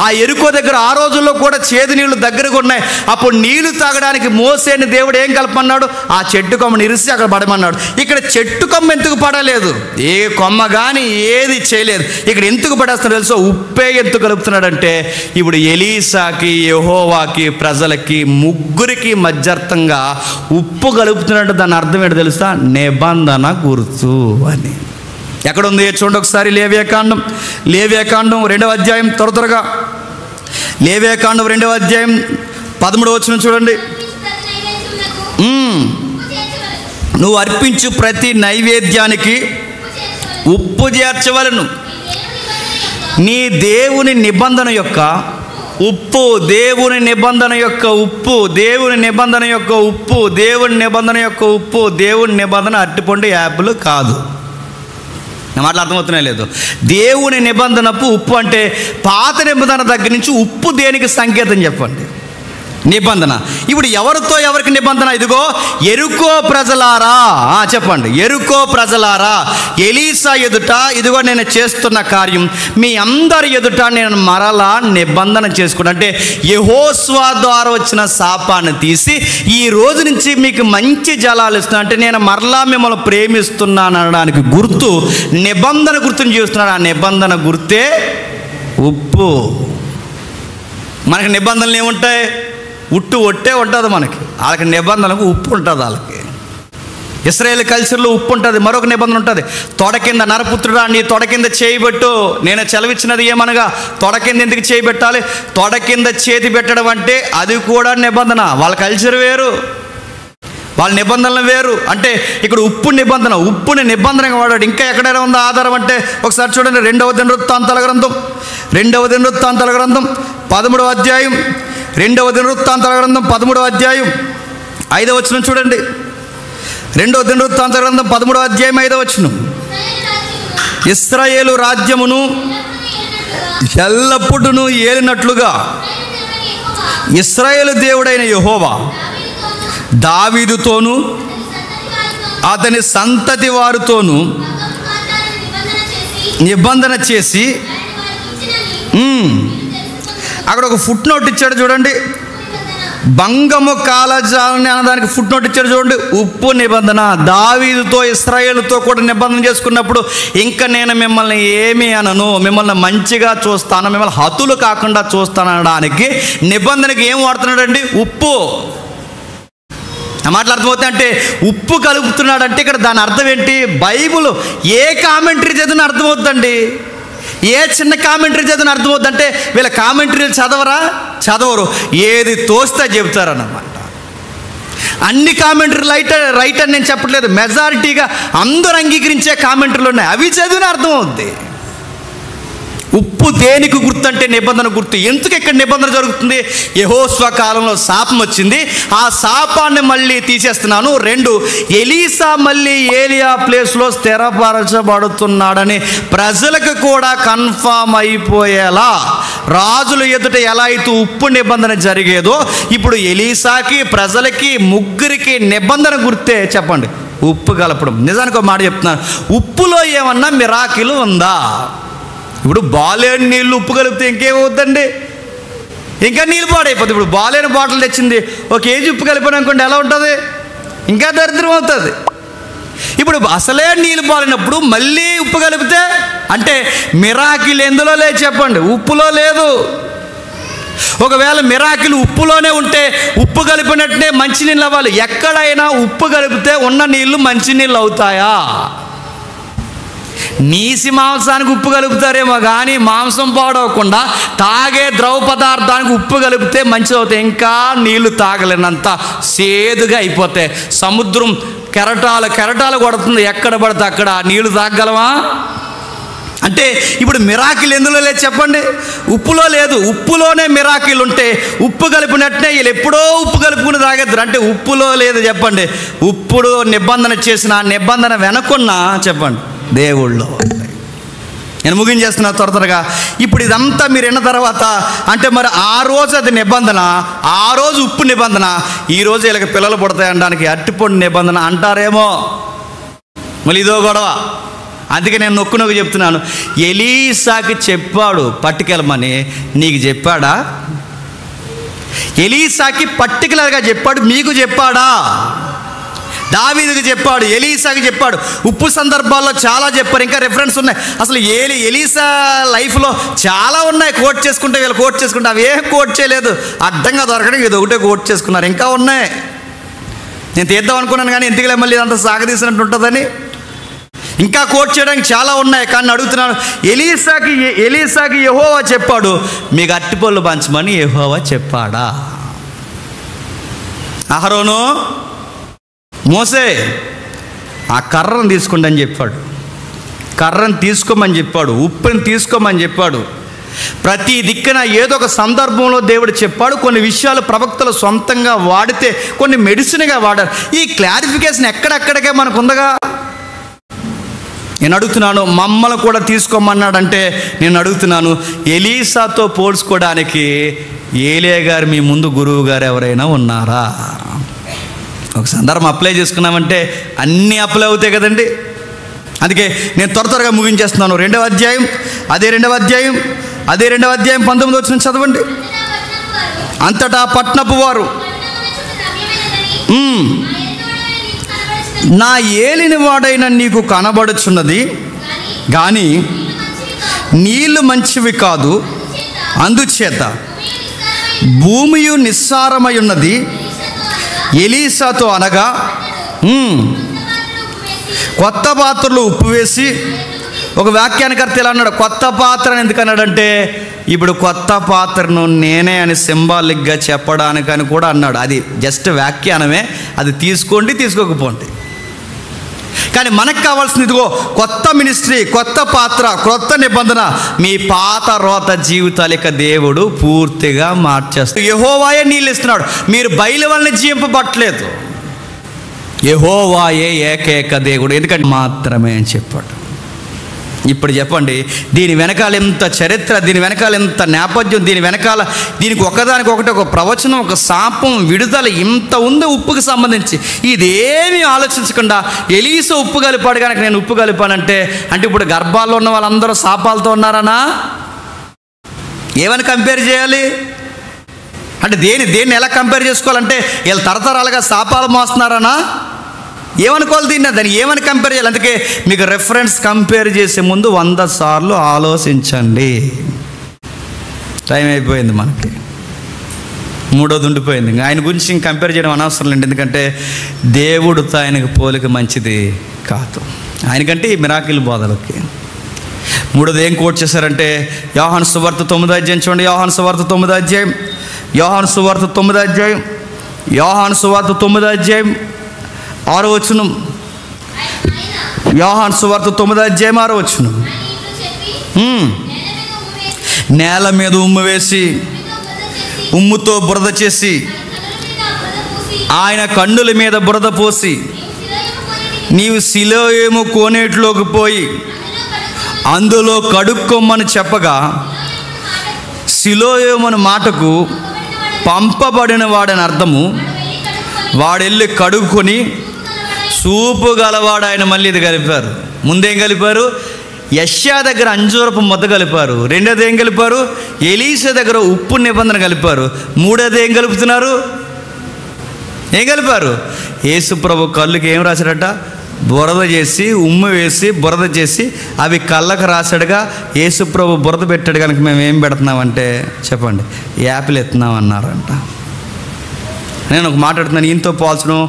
ఆ ఎరుకో దగ్గర ఆ రోజుల్లో కూడా చేదు నీళ్లు దగ్గరగా ఉన్నాయి. అప్పుడు నీళ్లు తాగడానికి మోసేని దేవుడు ఏం కలపమన్నాడు? ఆ చెట్టు కొమ్మని ఇరిసి అక్కడ పడమన్నాడు. ఇక్కడ చెట్టు కొమ్మ ఎందుకు పడలేదు? ఏ కొమ్మ కానీ ఏది చేయలేదు. ఇక్కడ ఎందుకు పడేస్తున్నాడు తెలుసో? ఉప్పే ఎందుకు కలుపుతున్నాడంటే, ఇప్పుడు ఎలీషాకి, యెహోవాకి, ప్రజలకి ముగ్గురికి మధ్యర్థంగా ఉప్పు కలుపుతున్నాడు. దాని అర్థం ఏంటో తెలుసా? నిబంధన గుర్తు అని. ఎక్కడుంది చూడండి ఒకసారి. లేవియాకాండం 2వ అధ్యాయం, త్వరగా లేవియాకాండం 2వ అధ్యాయం 13వ వచనం చూడండి. నువ్వు అర్పించు ప్రతి నైవేద్యానికి ఉప్పు చేర్చవలను. నీ దేవుని నిబంధన యొక్క ఉప్పు, దేవుని నిబంధన యొక్క ఉప్పు, దేవుని నిబంధన యొక్క ఉప్పు, దేవుని నిబంధన యొక్క ఉప్పు, దేవుని నిబంధన అరటిపండు యాపిల్ కాదు. నా మాటలు అర్థమవుతున్నాయి లేదు? దేవుని నిబంధనకు ఉప్పు అంటే పాత నిబంధన దగ్గర నుంచి ఉప్పు దేనికి సంకేతం చెప్పండి? నిబంధన. ఇప్పుడు ఎవరికి నిబంధన? ఇదిగో యెరికో ప్రజలారా, చెప్పండి, యెరికో ప్రజలారా, ఎలీషా ఎదుట ఇదిగో నేను చేస్తున్న కార్యం మీ అందరి ఎదుట నేను మరలా నిబంధన చేసుకున్నా. అంటే యెహోషువ ద్వారా వచ్చిన శాపాన్ని తీసి ఈ రోజు నుంచి మీకు మంచి జలాలు ఇస్తున్నా, అంటే నేను మరలా మిమ్మల్ని ప్రేమిస్తున్నాను అనడానికి గుర్తు, నిబంధన గుర్తుని చేస్తున్నాడు. ఆ నిబంధన గుర్తే ఉప్పు. మనకి నిబంధనలు ఏముంటాయి? ఒట్టే ఉంటుంది మనకి. వాళ్ళకి నిబంధనలకు ఉప్పు ఉంటుంది. వాళ్ళకి ఇశ్రాయేల్ కల్చర్లో ఉప్పు ఉంటుంది. మరొక నిబంధన ఉంటుంది, తొడ కింద నరపుత్రుడా నీ తొడ కింద చేయబెట్టు. నేను సెలవిచ్చినది ఏమనగా తొడ కింద ఎందుకు చేయబెట్టాలి? తొడ కింద చేతి పెట్టడం అంటే అది కూడా నిబంధన. వాళ్ళ కల్చర్ వేరు, వాళ్ళ నిబంధనలు వేరు. అంటే ఇక్కడ ఉప్పు నిబంధన, ఉప్పుని నిబంధనగా వాడాడు. ఇంకా ఎక్కడైనా ఉందా ఆధారం అంటే ఒకసారి చూడండి. 2వ దినవృత్తాంతాల గ్రంథం 13వ అధ్యాయం 2వ దినవృత్తాంతాల గ్రంథం 13వ అధ్యాయం 5వ వచనం చూడండి. 2వ దినవృత్తాంతాల గ్రంథం 13వ అధ్యాయం 5వ వచనం. ఇశ్రాయేలు రాజ్యమును ఎల్లప్పుడూ ఏలినట్లుగా ఇశ్రాయేలు దేవుడైన యెహోవా దావీదుతోను అతని సంతతి వారితోను నిబంధన చేసి అక్కడ ఒక ఫుట్ నోట్ ఇచ్చాడు చూడండి. బంగము కాలజాలని అనడానికి ఫుట్ నోట్ ఇచ్చాడు చూడండి. ఉప్పు నిబంధన. దావీదుతో ఇశ్రాయేలుతో కూడా నిబంధన చేసుకున్నప్పుడు ఇంకా నేను మిమ్మల్ని ఏమీ అనను, మిమ్మల్ని మంచిగా చూస్తాను, మిమ్మల్ని హతులు కాకుండా చూస్తాను అనడానికి నిబంధనకి ఏం వాడుతున్నాడండి? ఉప్పు. మాటలు అర్థమవుతాయి. అంటే ఉప్పు కలుపుతున్నాడంటే ఇక్కడ దాని అర్థం ఏంటి? బైబుల్ ఏ కామెంటరీ చదివిన అర్థమవుతుందండి, ఏ చిన్న కామెంటరీ చదివిన అర్థమవుతుంది. అంటే వీళ్ళ కామెంటరీలు చదవరు, ఏది తోస్తే చెబుతారన్నమాట. అన్ని కామెంటరీలు రైట్ అని నేను చెప్పట్లేదు, మెజారిటీగా అందరూ అంగీకరించే కామెంటరీలు ఉన్నాయి, అవి చదివిన అర్థమవుద్ది. ఉప్పు దేనికి గుర్తు అంటే నిబంధన గుర్తు. ఎందుకు ఇక్కడ నిబంధన జరుగుతుంది? యెహోషువ కాలంలో శాపం వచ్చింది, ఆ శాపాన్ని మళ్ళీ తీసేస్తున్నాను. 2, ఎలీషా మళ్ళీ ఏలియా ప్లేస్లో స్థిరపరచబడుతున్నాడని ప్రజలకు కూడా కన్ఫామ్ అయిపోయేలా రాజుల ఎదుట ఎలా అయితే ఉప్పు నిబంధన జరిగేదో ఇప్పుడు ఎలీషాకి ప్రజలకి ముగ్గురికి నిబంధన గుర్తే చెప్పండి, ఉప్పు కలపడం. నిజానికి ఒక మాట చెప్తున్నాను, ఉప్పులో ఏమన్నా మిరాకిల్ ఉందా? ఇప్పుడు బాలేని నీళ్ళు ఉప్పు కలిపితే ఇంకేమవుద్దండి? ఇంకా నీళ్ళు పాడైపోతుంది. ఇప్పుడు బాలేని బాటిల్ తెచ్చింది, 1 కేజీ ఉప్పు కలిపాను అనుకోండి, ఎలా ఉంటుంది? ఇంకా దరిద్రం అవుతుంది. ఇప్పుడు అసలే నీళ్ళు బాలినప్పుడు మళ్ళీ ఉప్పు కలిపితే అంటే మిరాకిల్ ఎందులో లేదు చెప్పండి? ఉప్పులో లేదు. ఒకవేళ మిరాకిల్ ఉప్పులోనే ఉంటే ఉప్పు కలిపినట్టే మంచినీళ్ళు అవ్వాలి. ఎక్కడైనా ఉప్పు కలిపితే ఉన్న నీళ్ళు మంచినీళ్ళు అవుతాయా? నీసి మాంసానికి ఉప్పు కలుపుతారేమో కానీ మాంసం పాడవకుండా తాగే ద్రవ పదార్థానికి ఉప్పు కలిపితే మంచిది అవుతాయి. ఇంకా నీళ్లు తాగలేనంత సేదుగా అయిపోతాయి. సముద్రం కెరటాలు కొడుతుంది, ఎక్కడ పడితే అక్కడ నీళ్లు తాగలమా? అంటే ఇప్పుడు మిరాకిల్ ఎందులో లేదు చెప్పండి? ఉప్పులో లేదు. ఉప్పులోనే మిరాకిల్ ఉంటే ఉప్పు కలిపినట్టే వీళ్ళు ఎప్పుడో ఉప్పు కలుపుకుని తాగేద్దరు. అంటే ఉప్పులో లేదు చెప్పండి. ఉప్పుడు నిబంధన చేసిన నిబంధన వెనకున్నా చెప్పండి దేవుళ్ళు. నేను ముగించేస్తున్నా త్వరగా. ఇప్పుడు ఇదంతా మీరు విన్న తర్వాత అంటే మరి ఆ రోజు అది నిబంధన, ఆ రోజు ఉప్పు నిబంధన, ఈరోజు వీళ్ళకి పిల్లలు పుడతాయి అనడానికి అట్టిపొడి నిబంధన అంటారేమో. మళ్ళీ ఇదో గొడవ. అందుకే నేను నొక్కు చెప్తున్నాను, ఎలీషాకి చెప్పాడు పట్టుకెళ్ళమని, నీకు చెప్పాడా? ఎలీషాకి పర్టికులర్గా చెప్పాడు, మీకు చెప్పాడా? దావీదుకి చెప్పాడు, ఎలీషాకి చెప్పాడు. ఉప్పు సందర్భాల్లో చాలా చెప్పారు, ఇంకా రిఫరెన్స్ ఉన్నాయి. అసలు ఎలీషా లైఫ్లో చాలా ఉన్నాయి. కోట్ చేసుకుంటే వీళ్ళు కోట్ చేసుకుంటే అవి ఏం కోట్ చేయలేదు, అడ్డంగా దొరకడం ఇది ఒకటే కోట్ చేసుకున్నారు. ఇంకా ఉన్నాయి, నేను తీద్దాం అనుకున్నాను కానీ ఎందుకులే మళ్ళీ అంత సాగదీసినట్టు ఉంటుందని. ఇంకా కోట్ చేయడానికి చాలా ఉన్నాయి కానీ అడుగుతున్నాను, ఎలీషాకి యెహోవా చెప్పాడు, మీకు అట్టిపళ్ళు పంచమని యెహోవా చెప్పాడా? అహరోను, మోసే ఆ కర్రను తీసుకోండి అని చెప్పాడు, కర్రను తీసుకోమని చెప్పాడు, ఉప్పుని తీసుకోమని చెప్పాడు. ప్రతి దిక్కున ఏదో ఒక సందర్భంలో దేవుడు చెప్పాడు. కొన్ని విషయాలు ప్రవక్తలు సొంతంగా వాడితే కొన్ని మెడిసిన్గా వాడారు. ఈ క్లారిఫికేషన్ ఎక్కడెక్కడికే మనకు ఉందగా. నేను అడుగుతున్నాను, మమ్మల్ని కూడా తీసుకోమన్నాడంటే నేను అడుగుతున్నాను, ఎలీసాతో పోల్చుకోవడానికి ఏలియా గారు మీ ముందు గురువు గారు ఎవరైనా ఉన్నారా? ఒక సందర్భం అప్లై చేసుకున్నామంటే అన్నీ అప్లై అవుతాయి కదండి. అందుకే నేను త్వరగా ముగించేస్తున్నాను. 2వ అధ్యాయం 19 వచ్చిన చదవండి. అంతటా పట్నపు వారు నా ఏలిన వాడైన నీకు కనబడుచున్నది కానీ నీళ్లు మంచివి కాదు, అందుచేత భూమియు నిస్సారమై ఉన్నది. ఎలీసాతో అనగా కొత్త పాత్రలు ఉప్పు వేసి, ఒక వ్యాఖ్యానకర్త ఇలా అన్నాడు, కొత్త పాత్రను ఎందుకన్నాడంటే ఇప్పుడు కొత్త పాత్రను నేనే అని సింబాలిక్గా చెప్పడానికని కూడా అన్నాడు. అది జస్ట్ వ్యాఖ్యానమే, అది తీసుకోండి తీసుకోకపోండి. కానీ మనకు కావాల్సింది ఇదిగో కొత్త మినిస్ట్రీ, కొత్త పాత్ర, కొత్త నిబంధన. మీ పాత రోత జీవితాలిక దేవుడు పూర్తిగా మార్చేస్తాడు. యెహోవాయే నీళ్ళు ఇస్తున్నాడు, మీరు బయలు వలన జీవింపబట్టలేదు. యెహోవాయే ఏకైక దేవుడు, ఎందుకంటే మాత్రమే అని చెప్పాడు. ఇప్పుడు చెప్పండి, దీని వెనకాల ఎంత చరిత్ర, దీని వెనకాల ఎంత నేపథ్యం, దీనికి ఒకదానికొకటి ఒక ప్రవచనం, ఒక శాపం, విడుదల ఇంత ఉంది ఉప్పుకి సంబంధించి. ఇదేమీ ఆలోచించకుండా ఎలీసా ఉప్పు కలిపాడు కనుక నేను ఉప్పు కలిపానంటే ఇప్పుడు గర్భాల్లో ఉన్న వాళ్ళందరూ శాపాలతో ఉన్నారనా? ఏమని కంపేర్ చేయాలి అంటే దేన్ని ఎలా కంపేర్ చేసుకోవాలంటే వీళ్ళు తరతరాలుగా శాపాలు మోస్తున్నారనా? ఏమనుకోవాలి దాన్ని ఏమని కంపేర్ చేయాలి? అందుకే మీకు రెఫరెన్స్ కంపేర్ చేసే ముందు 100 సార్లు ఆలోచించండి. టైం అయిపోయింది, మనకి 3వది ఉండిపోయింది. ఆయన గురించి ఇంక కంపేర్ చేయడం అనవసరం లేదు, ఎందుకంటే దేవుడితో ఆయనకు పోలిక మంచిది కాదు. ఆయనకంటే ఈ మిరాకిల్ బోధలకి 3వది ఏం కోట్ చేశారంటే యోహాను సువార్త 9వ అధ్యాయం చూడండి. యోహాను సువార్త 9వ అధ్యాయం 6వ వచనం. యోహాను సువార్త 9వ అధ్యాయం 6వ వచనం. నేల మీద ఉమ్ము వేసి, ఉమ్ముతో బురద చేసి, ఆయన కన్నుల మీద బురద పోసి, నీవు సిలోయేము కోనేటిలోకి పోయి అందులో కడుక్కొమ్మని చెప్పగా, సిలోయేము మాటకు పంపబడిన వాడని అర్థము. వాడెళ్ళి కడుక్కొని సూపు గలవాడు ఆయన. మళ్ళీ ఇది కలిపారు. ముందేం కలిపారు? యెషయా దగ్గర అంజూరపు ముద్ద కలిపారు. 2వది ఏం కలిపారు? ఎలీసా దగ్గర ఉప్పు నిబంధన కలిపారు. 3వది ఏం కలుపుతున్నారు? ఏం కలిపారు? యేసు ప్రభు కళ్ళుకి ఏం రాశాడట? బురద చేసి, ఉమ్ము వేసి, బురద చేసి అవి కళ్ళకు రాశాడుగా. యేసు ప్రభు బురద పెట్టాడు కనుక మేము ఏం పెడుతున్నామంటే చెప్పండి, యాపిల్ ఎత్తున్నాం అన్నారంట. నేను ఒక మాట్లాడుతున్నాను, ఈయనతో పోల్చడం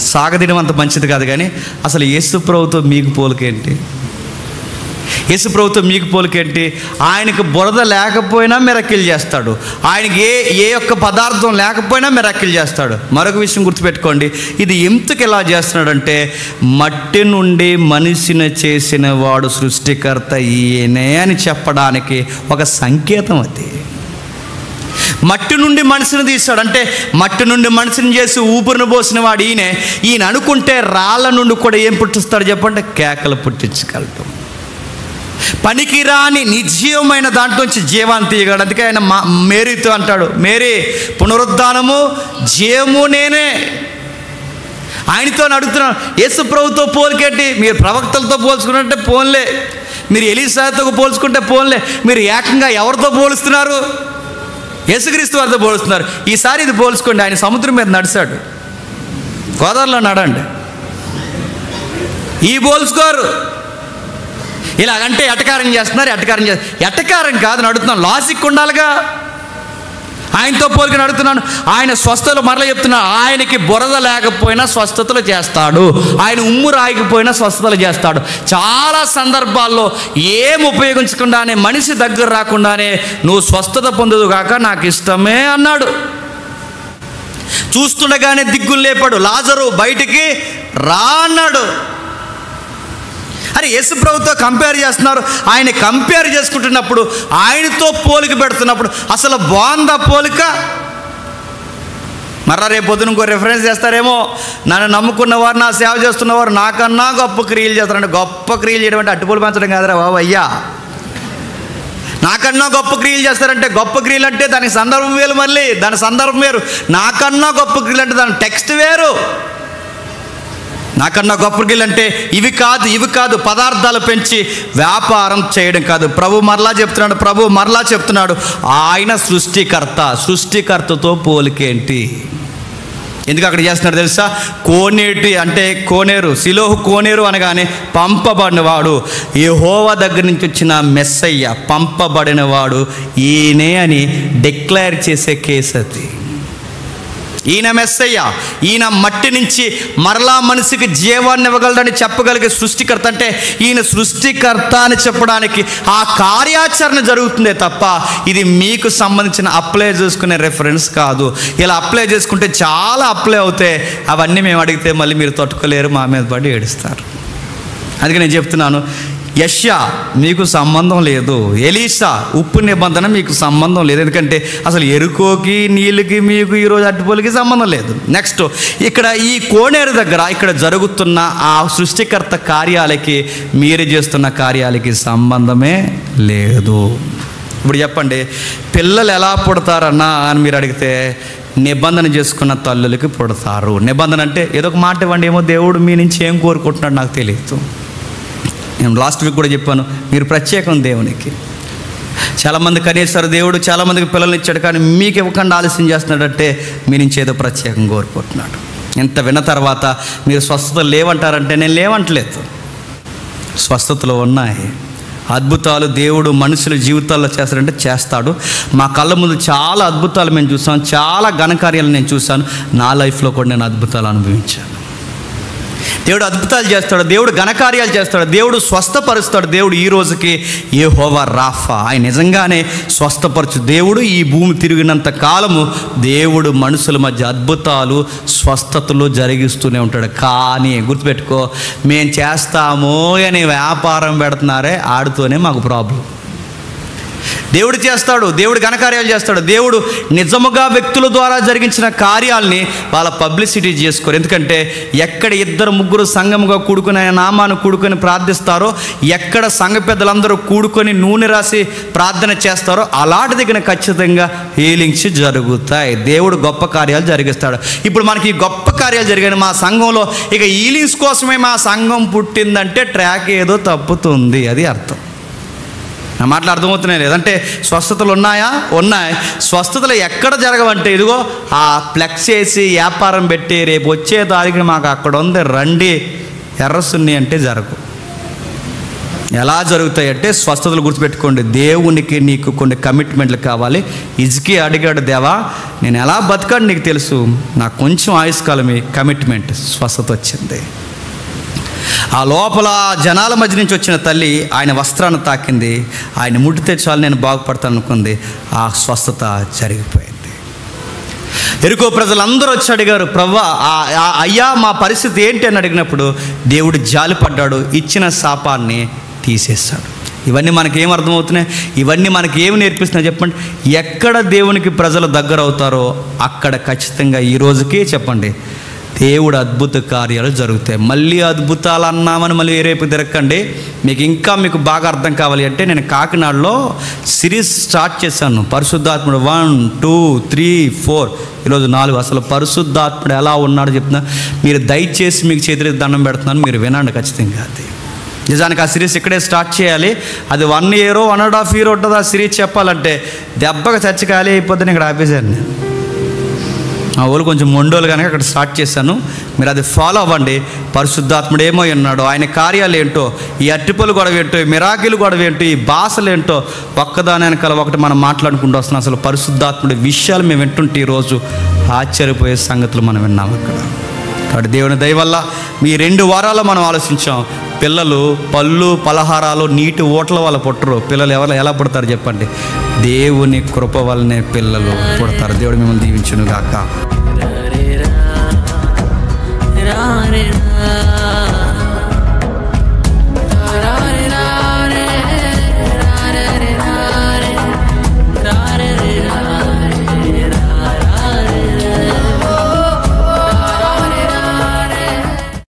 సాగదీయడం అంత మంచిది కాదు. కానీ అసలు యేసు ప్రభుతో మీకు పోలికేంటి? యేసు ప్రభుతో మీకు పోలికేంటి? ఆయనకు బురద లేకపోయినా మిరకిల్ చేస్తాడు. ఆయనకి ఏ ఒక్క పదార్థం లేకపోయినా మిరకిల్ చేస్తాడు. మరొక విషయం గుర్తుపెట్టుకోండి, ఇది ఎందుకు ఎలా చేస్తున్నాడంటే మట్టి నుండి మనిషిని చేసిన వాడు సృష్టికర్త ఈయనే అని చెప్పడానికి ఒక సంకేతం. అది మట్టి నుండి మనిషిని తీస్తాడు అంటే మట్టి నుండి మనిషిని చేసి ఊపిరిని పోసిన వాడు ఈయన అనుకుంటే రాళ్ళ నుండి కూడా ఏం పుట్టిస్తాడు చెప్పండి? కేకలు పుట్టించగలడు. పనికిరాని నిర్జీవమైన దాంట్లోంచి జీవాన్ని తీయగలడు. అందుకే ఆయన మేరీతో అంటాడు, మేరీ పునరుద్ధానము జీవము నేనే. ఆయనతో అడుగుతున్నాను, యేసు ప్రభుతో పోలికేంటి? మీరు ప్రవక్తలతో పోల్చుకున్నట్టే పోన్లే, మీరు ఎలీసాతో పోల్చుకుంటే పోన్లే, మీరు ఏకంగా ఎవరితో పోలుస్తున్నారు? యేసుక్రీస్తు వారితో పోలుస్తున్నారు. ఈసారి ఇది పోల్చుకోండి. ఆయన సముద్రం మీద నడిచాడు, గోదావరిలో నడండి. ఈ పోల్చుకోరు. ఇలాగంటే ఎటకారం చేస్తున్నారు. ఎటకారం కాదు నడుతున్నాను, లాజిక్ ఉండాలిగా. ఆయనతో పోలికని అడుగుతున్నాను. ఆయన స్వస్థతలు మరలా చెప్తున్నాను, ఆయనకి బురద లేకపోయినా స్వస్థతలు చేస్తాడు. ఆయన ఉమ్ము రాయకపోయినా స్వస్థతలు చేస్తాడు. చాలా సందర్భాల్లో ఏం ఉపయోగించకుండానే, మనిషి దగ్గర రాకుండానే నువ్వు స్వస్థత పొందదు కాక నాకు ఇష్టమే అన్నాడు. చూస్తుండగానే దిగ్గులు లేపాడు. లాజరు బయటికి రా అన్నాడు. అరే యేసు ప్రభుతో కంపేర్ చేస్తున్నారు. ఆయన కంపేర్ చేసుకుంటున్నప్పుడు, ఆయనతో పోలిక పెడుతున్నప్పుడు అసలు బాగుందా పోలిక? మరలా రేపు పొద్దున ఇంకో రిఫరెన్స్ చేస్తారేమో, నన్ను నమ్ముకున్నవారు, నా సేవ చేస్తున్నవారు నాకన్నా గొప్ప క్రియలు చేస్తారంటే, గొప్ప క్రియలు చేయడం అంటే అట్టుపూలు పెంచడం కాదురా బాబు అయ్యా. నాకన్నా గొప్ప క్రియలు చేస్తారంటే, గొప్ప క్రియలు అంటే దానికి సందర్భం వేరు, మళ్ళీ దాని సందర్భం వేరు. నాకన్నా గొప్ప క్రియలు అంటే దాని టెక్స్ట్ వేరు. నాకన్నా గొప్ప క్రియలు అంటే ఇవి కాదు పదార్థాలు పెంచి వ్యాపారం చేయడం కాదు. ప్రభు మరలా చెప్తున్నాడు ఆయన సృష్టికర్తతో పోలికేంటి? ఎందుకు అక్కడ చేస్తున్నాడు తెలుసా? కోనేటి అంటే కోనేరు, సిలోహు కోనేరు అనగానే పంపబడినవాడు, యెహోవా దగ్గర నుంచి వచ్చిన మెస్సయ్య, పంపబడినవాడు ఈయనే అని డిక్లేర్ చేసే కేసు అది. ఈయన మెస్సయ్య, ఈయన మట్టి నుంచి మరలా మనిషికి జీవాన్ని ఇవ్వగలడని చెప్పగలిగే సృష్టికర్త. అంటే ఈయన సృష్టికర్త అని చెప్పడానికి ఆ కార్యాచరణ జరుగుతుందే తప్ప ఇది మీకు సంబంధించిన అప్లై చేసుకునే రెఫరెన్స్ కాదు. ఇలా అప్లై చేసుకుంటే చాలా అప్లై అవుతాయి, అవన్నీ మేము అడిగితే మళ్ళీ మీరు తట్టుకోలేరు, మా మీద పడి ఏడుస్తారు. అందుకే నేను చెప్తున్నాను, యెషయా మీకు సంబంధం లేదు, ఎలీషా ఉప్పు నిబంధన మీకు సంబంధం లేదు. ఎందుకంటే అసలు ఎరుకోకి నీళ్ళకి మీకు ఈరోజు అట్టుపొలికి సంబంధం లేదు. నెక్స్ట్ ఇక్కడ ఈ కోనేరు దగ్గర ఇక్కడ జరుగుతున్న ఆ సృష్టికర్త కార్యాలకి మీరు చేస్తున్న కార్యాలకి సంబంధమే లేదు. ఇప్పుడు చెప్పండి, పిల్లలు ఎలా పుడతారన్నా అని మీరు అడిగితే నిబంధన చేసుకున్న తల్లులకి పుడతారు. నిబంధన అంటే ఏదో ఒక మాట ఇవ్వండి, ఏమో దేవుడు మీ నుంచి ఏం కోరుకుంటున్నాడు నాకు తెలియదు. నేను లాస్ట్ వీక్ కూడా చెప్పాను, మీరు ప్రత్యేకం దేవునికి. చాలామంది కనీసారు దేవుడు చాలామందికి పిల్లల్ని ఇచ్చాడు, కానీ మీకు ఇవ్వకుండా ఆలస్యం చేస్తున్నాడంటే మీ నుంచి ఏదో ప్రత్యేకం కోరుకుంటున్నాడు. ఇంత విన్న తర్వాత మీరు స్వస్థతలు లేవంటారంటే నేను లేవంటలేదు, స్వస్థతలు ఉన్నాయి. అద్భుతాలు దేవుడు మనుషుల జీవితాల్లో చేస్తాడంటే చేస్తాడు. మా కళ్ళ ముందు చాలా అద్భుతాలు మేము చూసాం, చాలా ఘనకార్యాలు నేను చూశాను. నా లైఫ్లో కూడా నేను అద్భుతాలు అనుభవించాను. దేవుడు అద్భుతాలు చేస్తాడు, దేవుడు ఘనకార్యాలు చేస్తాడు, దేవుడు స్వస్థపరుస్తాడు. దేవుడు ఈ రోజుకి యెహోవా రాఫా, ఆయన నిజంగానే స్వస్థపరచు దేవుడు. ఈ భూమి తిరిగినంత కాలము దేవుడు మనుషుల మధ్య అద్భుతాలు స్వస్థతలు జరిగిస్తూనే ఉంటాడు. కానీ గుర్తుపెట్టుకో, మేము చేస్తాము అని వ్యాపారం పెడుతున్నారే, ఆడుతూనే మాకు ప్రాబ్లం. దేవుడు చేస్తాడు, దేవుడు ఘనకార్యాలు చేస్తాడు. దేవుడు నిజముగా వ్యక్తుల ద్వారా జరిగించిన కార్యాలని వాళ్ళ పబ్లిసిటీ చేసుకోరు. ఎందుకంటే ఎక్కడ 2-3 సంఘముగా కూడుకుని ఆయన నామాన్ని కూడుకొని ప్రార్థిస్తారో, ఎక్కడ సంఘ పెద్దలందరూ కూడుకొని నూనె రాసి ప్రార్థన చేస్తారో అలాంటి దగ్గర ఖచ్చితంగా హీలింగ్స్ జరుగుతాయి. దేవుడు గొప్ప కార్యాలు జరిగిస్తాడు. ఇప్పుడు మనకి గొప్ప కార్యాలు జరిగాయి మా సంఘంలో, ఇక హీలింగ్స్ కోసమే మా సంఘం పుట్టిందంటే ట్రాక్ ఏదో తప్పుతుంది, అది అర్థం. నా మాటలు అర్థమవుతున్నాయి లేదంటే స్వస్థతలు ఉన్నాయా? ఉన్నాయి. స్వస్థతలు ఎక్కడ జరగవంటే ఇదిగో ఆ ఫ్లెక్స్ చేసి వ్యాపారం పెట్టి రేపు వచ్చే తారీఖున మాకు అక్కడ ఉంది రండి ఎర్రసున్ని అంటే జరగవు. ఎలా జరుగుతాయి అంటే స్వస్థతలు గుర్తుపెట్టుకోండి, దేవునికి నీకు కొన్ని కమిట్మెంట్లు కావాలి. ఇజ్కి అడిగాడు, దేవా నేను ఎలా బతకాడు నీకు తెలుసు, నాకు కొంచెం ఆయుష్కాలమే కమిట్మెంట్, స్వస్థత వచ్చింది. ఆ లోపల జనాల మధ్య నుంచి వచ్చిన తల్లి ఆయన వస్త్రాన్ని తాకింది, ఆయన ముట్టితే చాలు నేను బాగుపడతాను అనుకుంది, ఆ స్వస్థత జరిగిపోయింది. ఎరుకో ప్రజలందరూ వచ్చి అడిగారు, ప్రవ్వా అయ్యా మా పరిస్థితి ఏంటి అని అడిగినప్పుడు దేవుడు జాలిపడ్డాడు, ఇచ్చిన శాపాన్ని తీసేశాడు. ఇవన్నీ మనకి ఏం అర్థమవుతున్నాయి? ఇవన్నీ మనకి ఏమి నేర్పిస్తున్నాయి చెప్పండి? ఎక్కడ దేవునికి ప్రజలు దగ్గర అవుతారో అక్కడ ఖచ్చితంగా ఈ రోజుకి చెప్పండి దేవుడు అద్భుత కార్యాలు జరుగుతాయి. మళ్ళీ అద్భుతాలు అన్నామని మళ్ళీ రేపు తిరగండి. మీకు బాగా అర్థం కావాలి అంటే నేను కాకినాడలో సిరీస్ స్టార్ట్ చేశాను, పరిశుద్ధాత్ముడు 1, 2, 3, 4 ఈరోజు 4. అసలు పరిశుద్ధాత్ముడు ఎలా ఉన్నాడో చెప్తున్నా. మీరు దయచేసి మీకు చేతులకి దండం పెడుతున్నాను, మీరు వినండి ఖచ్చితంగా. అది నిజానికి ఆ సిరీస్ ఇక్కడే స్టార్ట్ చేయాలి. అది 1 year 1.5 year ఉంటుంది ఆ సిరీస్ చెప్పాలంటే. దెబ్బగా చర్చ ఖాళీ అయిపోద్దని ఇక్కడ ఆపేశాను నేను. మా ఊళ్ళు కొంచెం మొండోలు కనుక అక్కడ స్టార్ట్ చేశాను. మీరు అది ఫాలో అవ్వండి. పరిశుద్ధాత్ముడు ఏమో ఉన్నాడో, ఆయన కార్యాలు ఏంటో, ఈ అట్టిపొలు గొడవ ఏంటో, ఈ మిరాకిలు గొడవ ఏంటో, ఈ భాషలు ఏంటో ఒక్కదాని వెనకాల ఒకటి మనం మాట్లాడుకుంటూ వస్తున్నాం. అసలు పరిశుద్ధాత్ముడి విషయాలు మేము వింటుంటే ఈరోజు ఆశ్చర్యపోయే సంగతులు మనం విన్నాం అక్కడ. కాబట్టి దేవుని దయ వల్ల మీ 2 వారాల్లో మనం ఆలోచించాం, పిల్లలు పళ్ళు పలహారాలు నీటి ఓట్ల వల్ల పుట్టరు. పిల్లలు ఎలా పుడతారు చెప్పండి? దేవుని కృప వల్లనే పిల్లలు పుడతారు. దేవుడు మిమ్మల్ని దీవించును గాక.